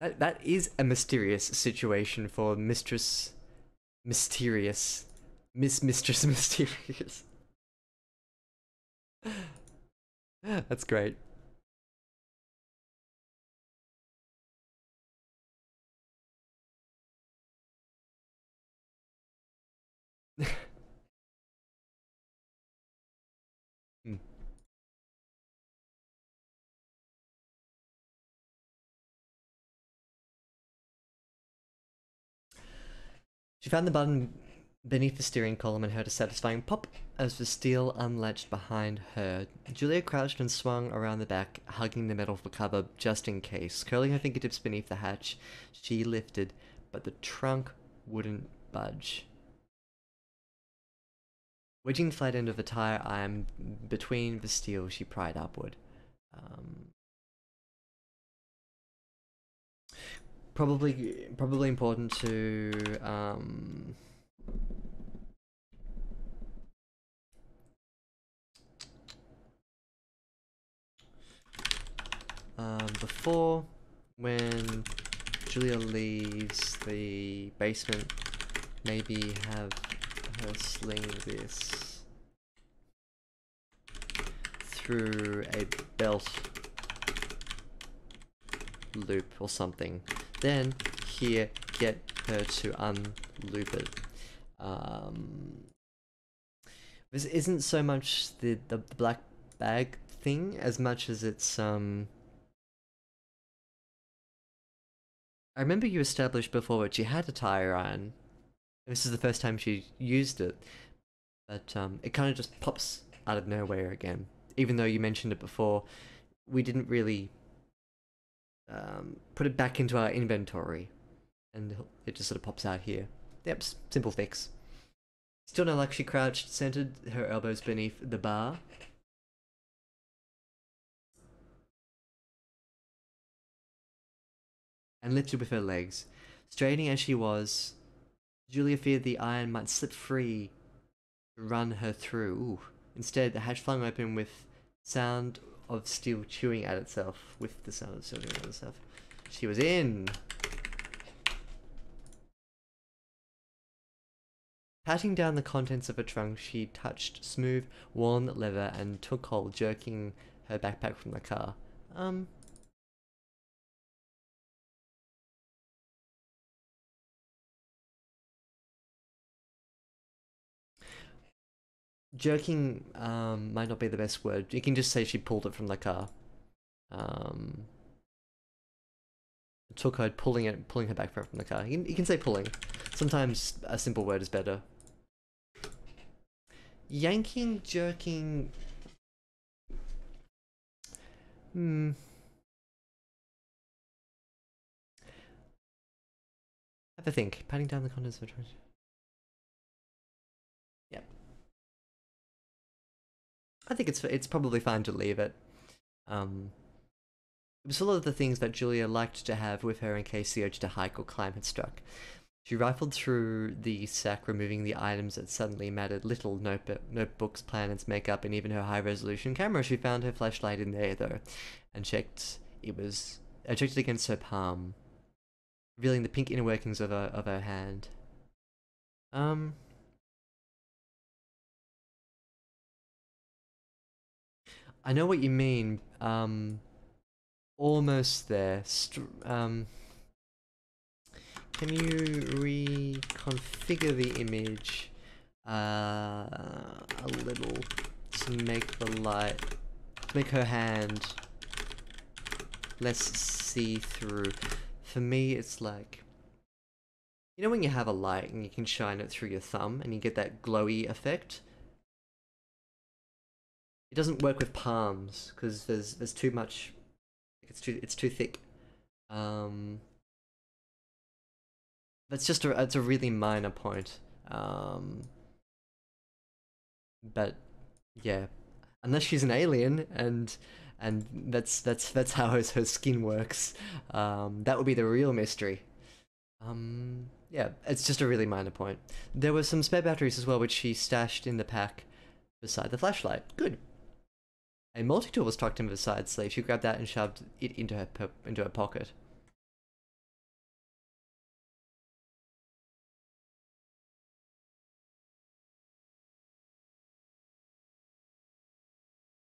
That is a mysterious situation for Mistress Mysterious. Mistress Mysterious. That's great. Hmm. She found the button beneath the steering column and heard a satisfying pop as the steel unlatched behind her. Julia crouched and swung around the back, hugging the metal cover just in case. Curling her fingertips beneath the hatch, she lifted, but the trunk wouldn't budge. Wedging the flat end of the tire iron between the steel, she pried upward. Um, probably important to before, when Julia leaves the basement, maybe have her sling this through a belt loop or something. Then here, get her to unloop it. This isn't so much the black bag thing as much as it's I remember you established before that she had a tire iron. This is the first time she used it, but it kind of just pops out of nowhere again. Even though you mentioned it before, we didn't really put it back into our inventory, and it just sort of pops out here. Yep, simple fix. Still no luck, she crouched, centered her elbows beneath the bar. And lifted with her legs. Straining as she was, Julia feared the iron might slip free to run her through. Ooh. Instead, the hatch flung open with sound of steel chewing at itself. With the sound of steel chewing at itself. She was in! Patting down the contents of her trunk, she touched smooth, worn leather and took hold, jerking her backpack from the car. Jerking might not be the best word. You can just say she pulled it from the car. Took her pulling her back from the car. You can say pulling. Sometimes a simple word is better. Yanking, jerking. Have a think. Patting down the contents of a trunk. Yep. I think it's probably fine to leave it. It was full of the things that Julia liked to have with her in case the urge to hike or climb had struck. She rifled through the sack, removing the items that suddenly mattered little: notebooks, planners, makeup, and even her high-resolution camera. She found her flashlight in there, though, and checked it against her palm, revealing the pink inner workings of her hand. I know what you mean. Almost there. Can you reconfigure the image a little to make the light, to make her hand less see-through. For me, it's like, you know when you have a light and you can shine it through your thumb and you get that glowy effect? It doesn't work with palms because there's too much. It's too thick. That's just it's a really minor point. But yeah, unless she's an alien and that's how her skin works. That would be the real mystery. Yeah, it's just a really minor point. There were some spare batteries as well, which she stashed in the pack beside the flashlight. Good. A multi-tool was tucked into the side sleeve. She grabbed that and shoved it into her pocket.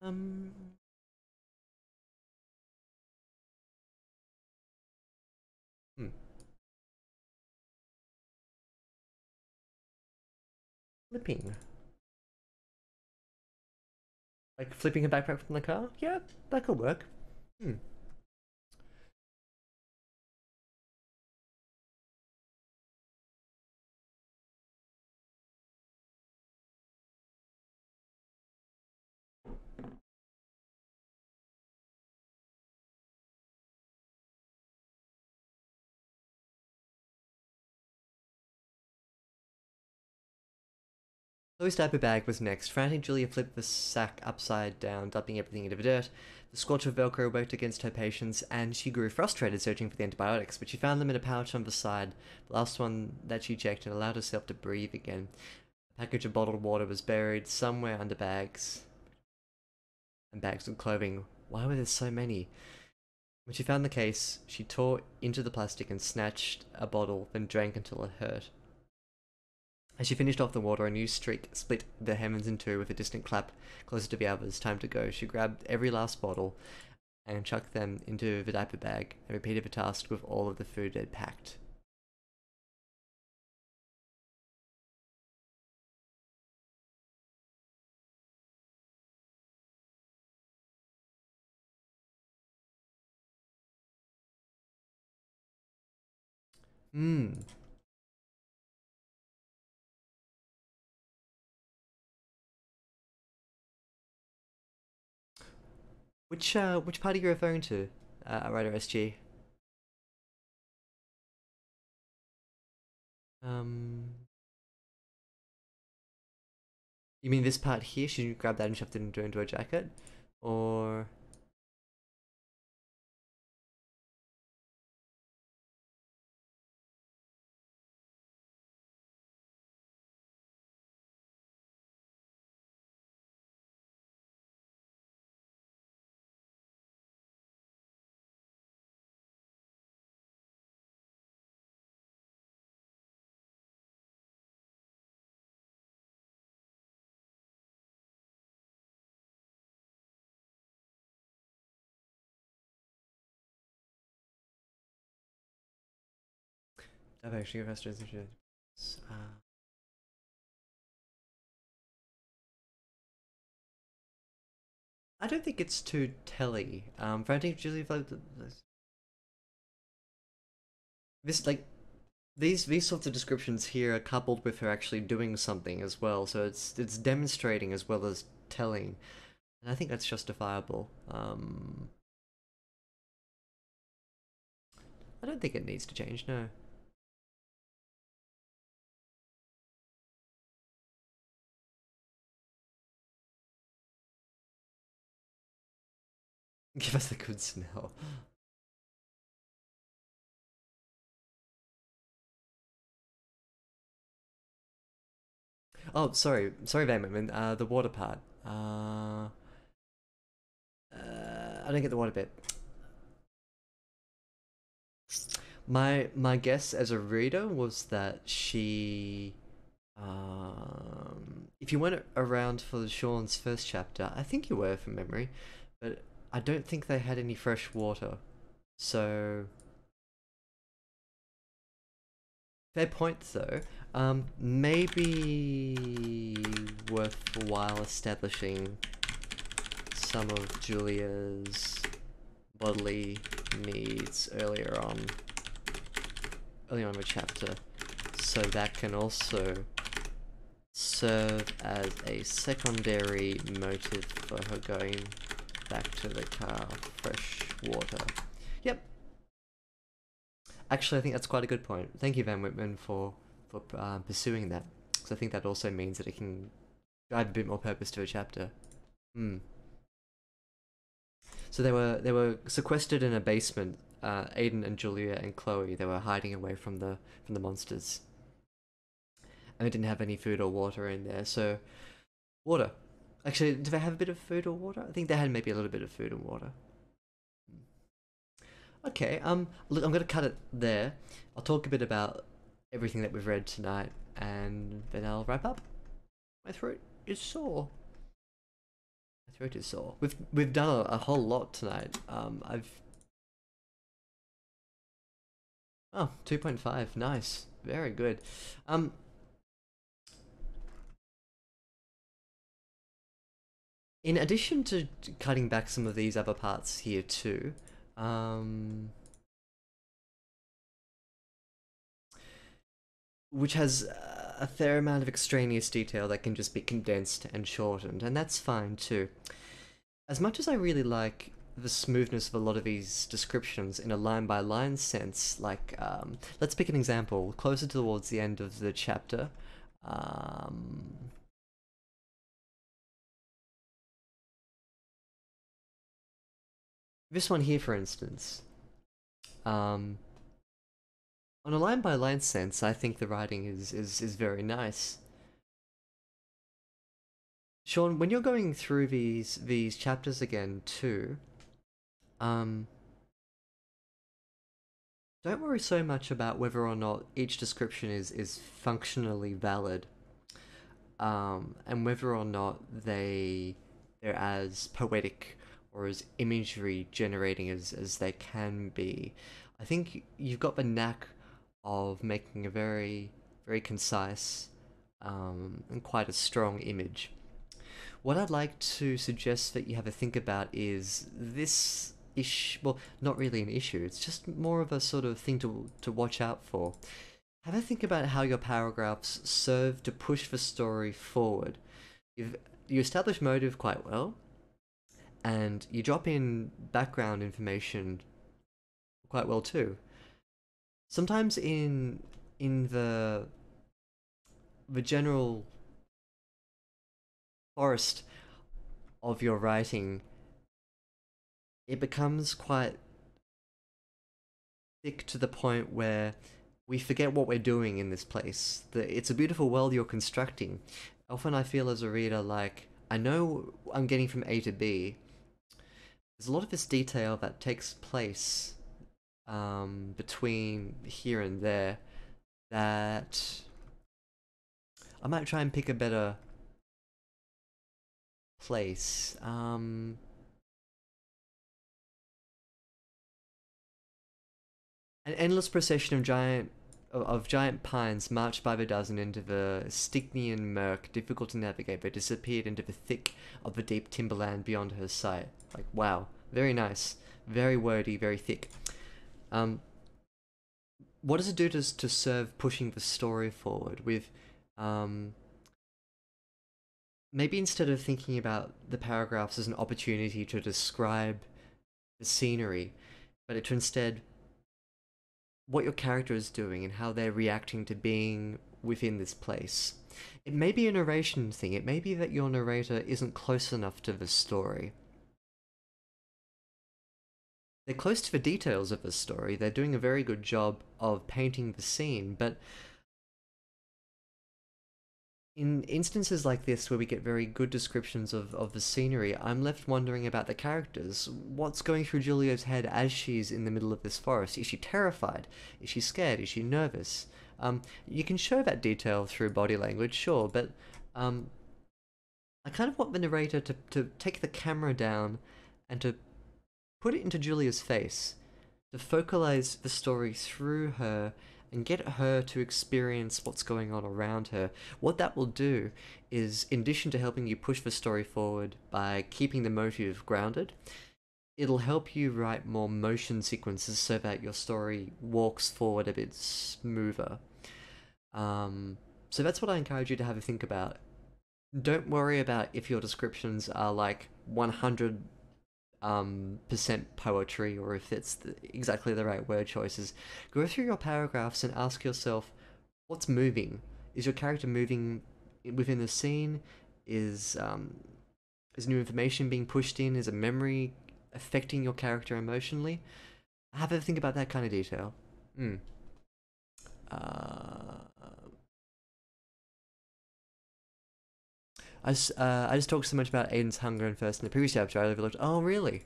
Um. Hmm. Flipping. Like flipping a backpack from the car? Yeah, that could work. Hmm. Chloe's diaper bag was next. Frantic, Julia flipped the sack upside down, dumping everything into the dirt. The scorch of Velcro worked against her patience, and she grew frustrated searching for the antibiotics, but she found them in a pouch on the side, the last one that she checked, and allowed herself to breathe again. A package of bottled water was buried somewhere under bags. And bags of clothing. Why were there so many? When she found the case, she tore into the plastic and snatched a bottle, then drank until it hurt. As she finished off the water, a new streak split the heavens in two with a distant clap closer to the others. Time to go. She grabbed every last bottle and chucked them into the diaper bag and repeated the task with all of the food they'd packed. Hmm. Which part are you referring to, writer SG? Um, you mean this part here? Should you grab that and shove it into a jacket? Or... I've actually got I don't think it's too telly. Frantic Julie this like these sorts of descriptions here are coupled with her actually doing something as well, so it's demonstrating as well as telling, and I think that's justifiable. I don't think it needs to change. No. Give us a good smell. Oh, sorry, Van. The water part. I don't get the water bit. My guess as a reader was that she, if you went around for Sean's first chapter, I think you were from memory, but I don't think they had any fresh water, so fair point though. Maybe worthwhile establishing some of Julia's bodily needs earlier on in the chapter, so that can also serve as a secondary motive for her going back to the car. Fresh water. Yep. Actually, I think that's quite a good point. Thank you, Van Whitman, for pursuing that, because I think that also means that it can drive a bit more purpose to a chapter. So they were sequestered in a basement. Aiden and Julia and Chloe, they were hiding away from the monsters, and they didn't have any food or water in there. So water. Actually, do they have a bit of food or water? I think they had maybe a little bit of food and water. Okay, look, I'm gonna cut it there. I'll talk a bit about everything that we've read tonight, and then I'll wrap up. My throat is sore. My throat is sore. We've done a whole lot tonight. Oh, 2.5, nice, very good. In addition to cutting back some of these other parts here too, which has a fair amount of extraneous detail that can just be condensed and shortened, and that's fine too. As much as I really like the smoothness of a lot of these descriptions in a line-by-line sense, like, let's pick an example, closer towards the end of the chapter. This one here, for instance. On a line-by-line sense, I think the writing is very nice. Shawn, when you're going through these chapters again too, don't worry so much about whether or not each description is functionally valid, and whether or not they're as poetic or as imagery generating as they can be. I think you've got the knack of making a very, very concise and quite a strong image. What I'd like to suggest that you have a think about is this well, not really an issue, it's just more of a sort of thing to watch out for. Have a think about how your paragraphs serve to push the story forward. You establish motive quite well, and you drop in background information quite well too. Sometimes in the general forest of your writing, it becomes quite thick to the point where we forget what we're doing in this place. It's a beautiful world you're constructing. Often I feel as a reader like, I know I'm getting from A to B. There's a lot of this detail that takes place between here and there that I might try and pick a better place. An endless procession of giant pines marched by the dozen into the Stygian murk, difficult to navigate, but disappeared into the thick of the deep timberland beyond her sight. Like, wow, very nice, very wordy, very thick. What does it do to serve pushing the story forward with, maybe instead of thinking about the paragraphs as an opportunity to describe the scenery, but to instead what your character is doing and how they're reacting to being within this place. It may be a narration thing, it may be that your narrator isn't close enough to the story. They're close to the details of the story, they're doing a very good job of painting the scene, but in instances like this where we get very good descriptions of the scenery, I'm left wondering about the characters. What's going through Julia's head as she's in the middle of this forest? Is she terrified? Is she scared? Is she nervous? You can show that detail through body language, sure, but I kind of want the narrator to take the camera down and to put it into Julia's face, to focalize the story through her and get her to experience what's going on around her. What that will do is, in addition to helping you push the story forward by keeping the motive grounded, it'll help you write more motion sequences so that your story walks forward a bit smoother. So that's what I encourage you to have a think about. Don't worry about if your descriptions are like 100 percent poetry or if it's exactly the right word choices. Go through your paragraphs and ask yourself, what's moving? Is your character moving within the scene? Is new information being pushed in? Is a memory affecting your character emotionally? Have a think about that kind of detail. Mm. Uh, I just talked so much about Aiden's hunger and thirst in the previous chapter. I overlooked. Oh, really?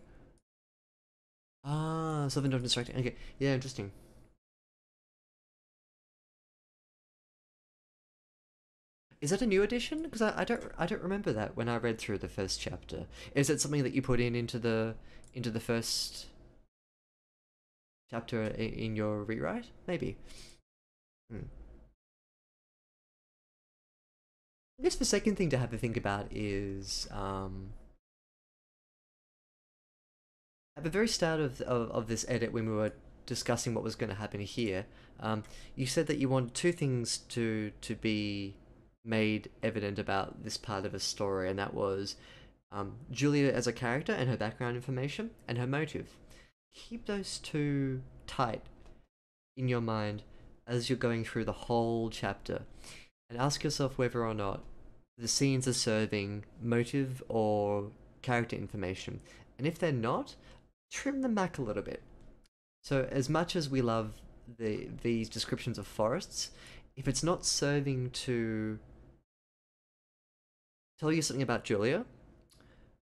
Ah, something not distracting. Okay, yeah, interesting. Is that a new addition? Because I don't remember that when I read through the first chapter. Is it something that you put in into the first chapter in your rewrite? Maybe. Hmm. I guess the second thing to have to think about is at the very start of this edit, when we were discussing what was going to happen here, you said that you wanted two things to be made evident about this part of the story, and that was Julia as a character and her background information and her motive. Keep those two tight in your mind as you're going through the whole chapter, and ask yourself whether or not the scenes are serving motive or character information. And if they're not, trim them back a little bit. So as much as we love these descriptions of forests, if it's not serving to tell you something about Julia,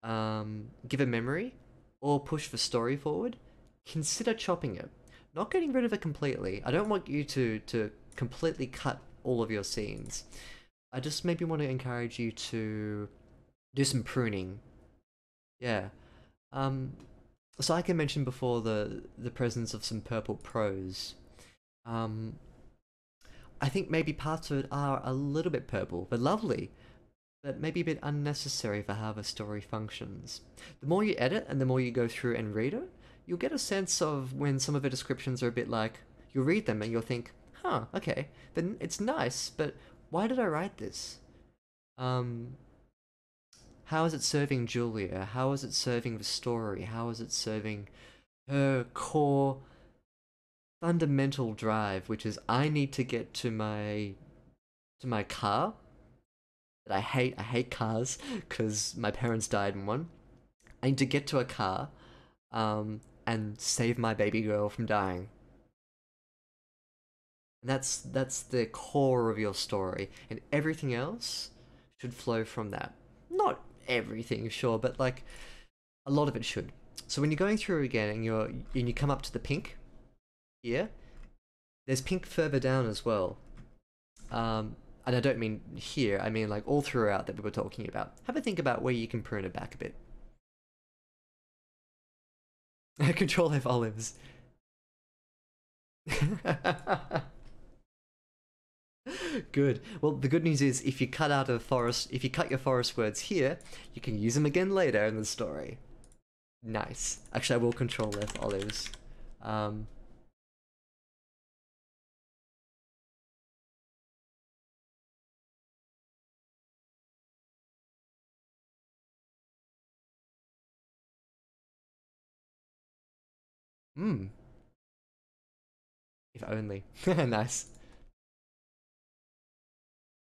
give a memory, or push the story forward, consider chopping it. Not getting rid of it completely. I don't want you to completely cut all of your scenes. I just maybe want to encourage you to do some pruning. Yeah. Um, so like I mentioned before, the presence of some purple prose. Um, I think maybe parts of it are a little bit purple, but lovely, but maybe a bit unnecessary for how the story functions. The more you edit and the more you go through and read it, you'll get a sense of when some of the descriptions are a bit like, you'll read them and you'll think, huh, okay, then it's nice, but why did I write this? Um, how is it serving Julia? How is it serving the story? How is it serving her core fundamental drive, which is I need to get to my car that I hate. I hate cars because my parents died in one. I need to get to a car, and save my baby girl from dying. And that's the core of your story, and everything else should flow from that. Not everything, sure, but like a lot of it should. So when you're going through again and you come up to the pink here, there's pink further down as well. And I don't mean here, I mean like all throughout that we were talking about. Have a think about where you can prune it back a bit. Control F olives. Good. Well, the good news is if you cut out a forest, if you cut your forest words here, you can use them again later in the story. Nice. Actually, I will Control F olives. Um, hmm. If only. Nice.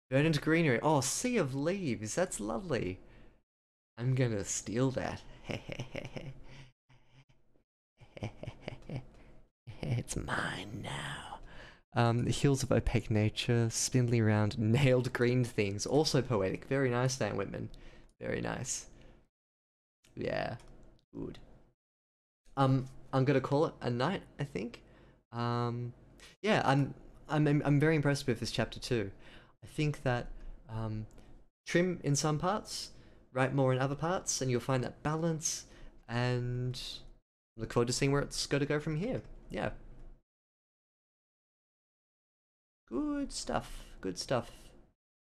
Verdant greenery. Oh, sea of leaves. That's lovely. I'm gonna steal that. It's mine now. The hills of opaque nature, spindly round, nailed green things. Also poetic. Very nice, Dan Whitman. Very nice. Yeah. Good. I'm gonna call it a night, I think. Um, yeah, I'm very impressed with this chapter too. I think that um, trim in some parts, write more in other parts, and you'll find that balance. And look forward to seeing where it's going to go from here. Yeah, good stuff. Good stuff.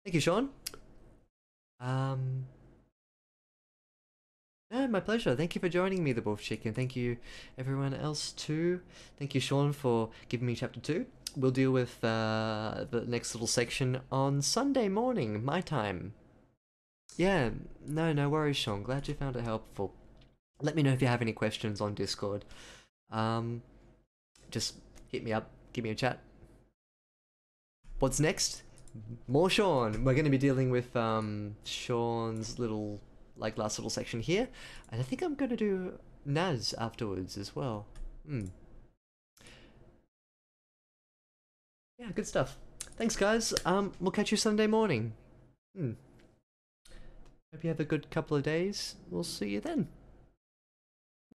Thank you, Sean. Um, No, my pleasure. Thank you for joining me, the Wolf Chicken. Thank you, everyone else too. Thank you, Shawn, for giving me chapter 2. We'll deal with the next little section on Sunday morning, my time. Yeah, no worries, Shawn. Glad you found it helpful. Let me know if you have any questions on Discord. Just hit me up, give me a chat. What's next? More Shawn. We're going to be dealing with Shawn's little, like, last little section here, and I think I'm going to do Naz afterwards as well. Yeah, good stuff. Thanks, guys. We'll catch you Sunday morning. Hope you have a good couple of days. We'll see you then.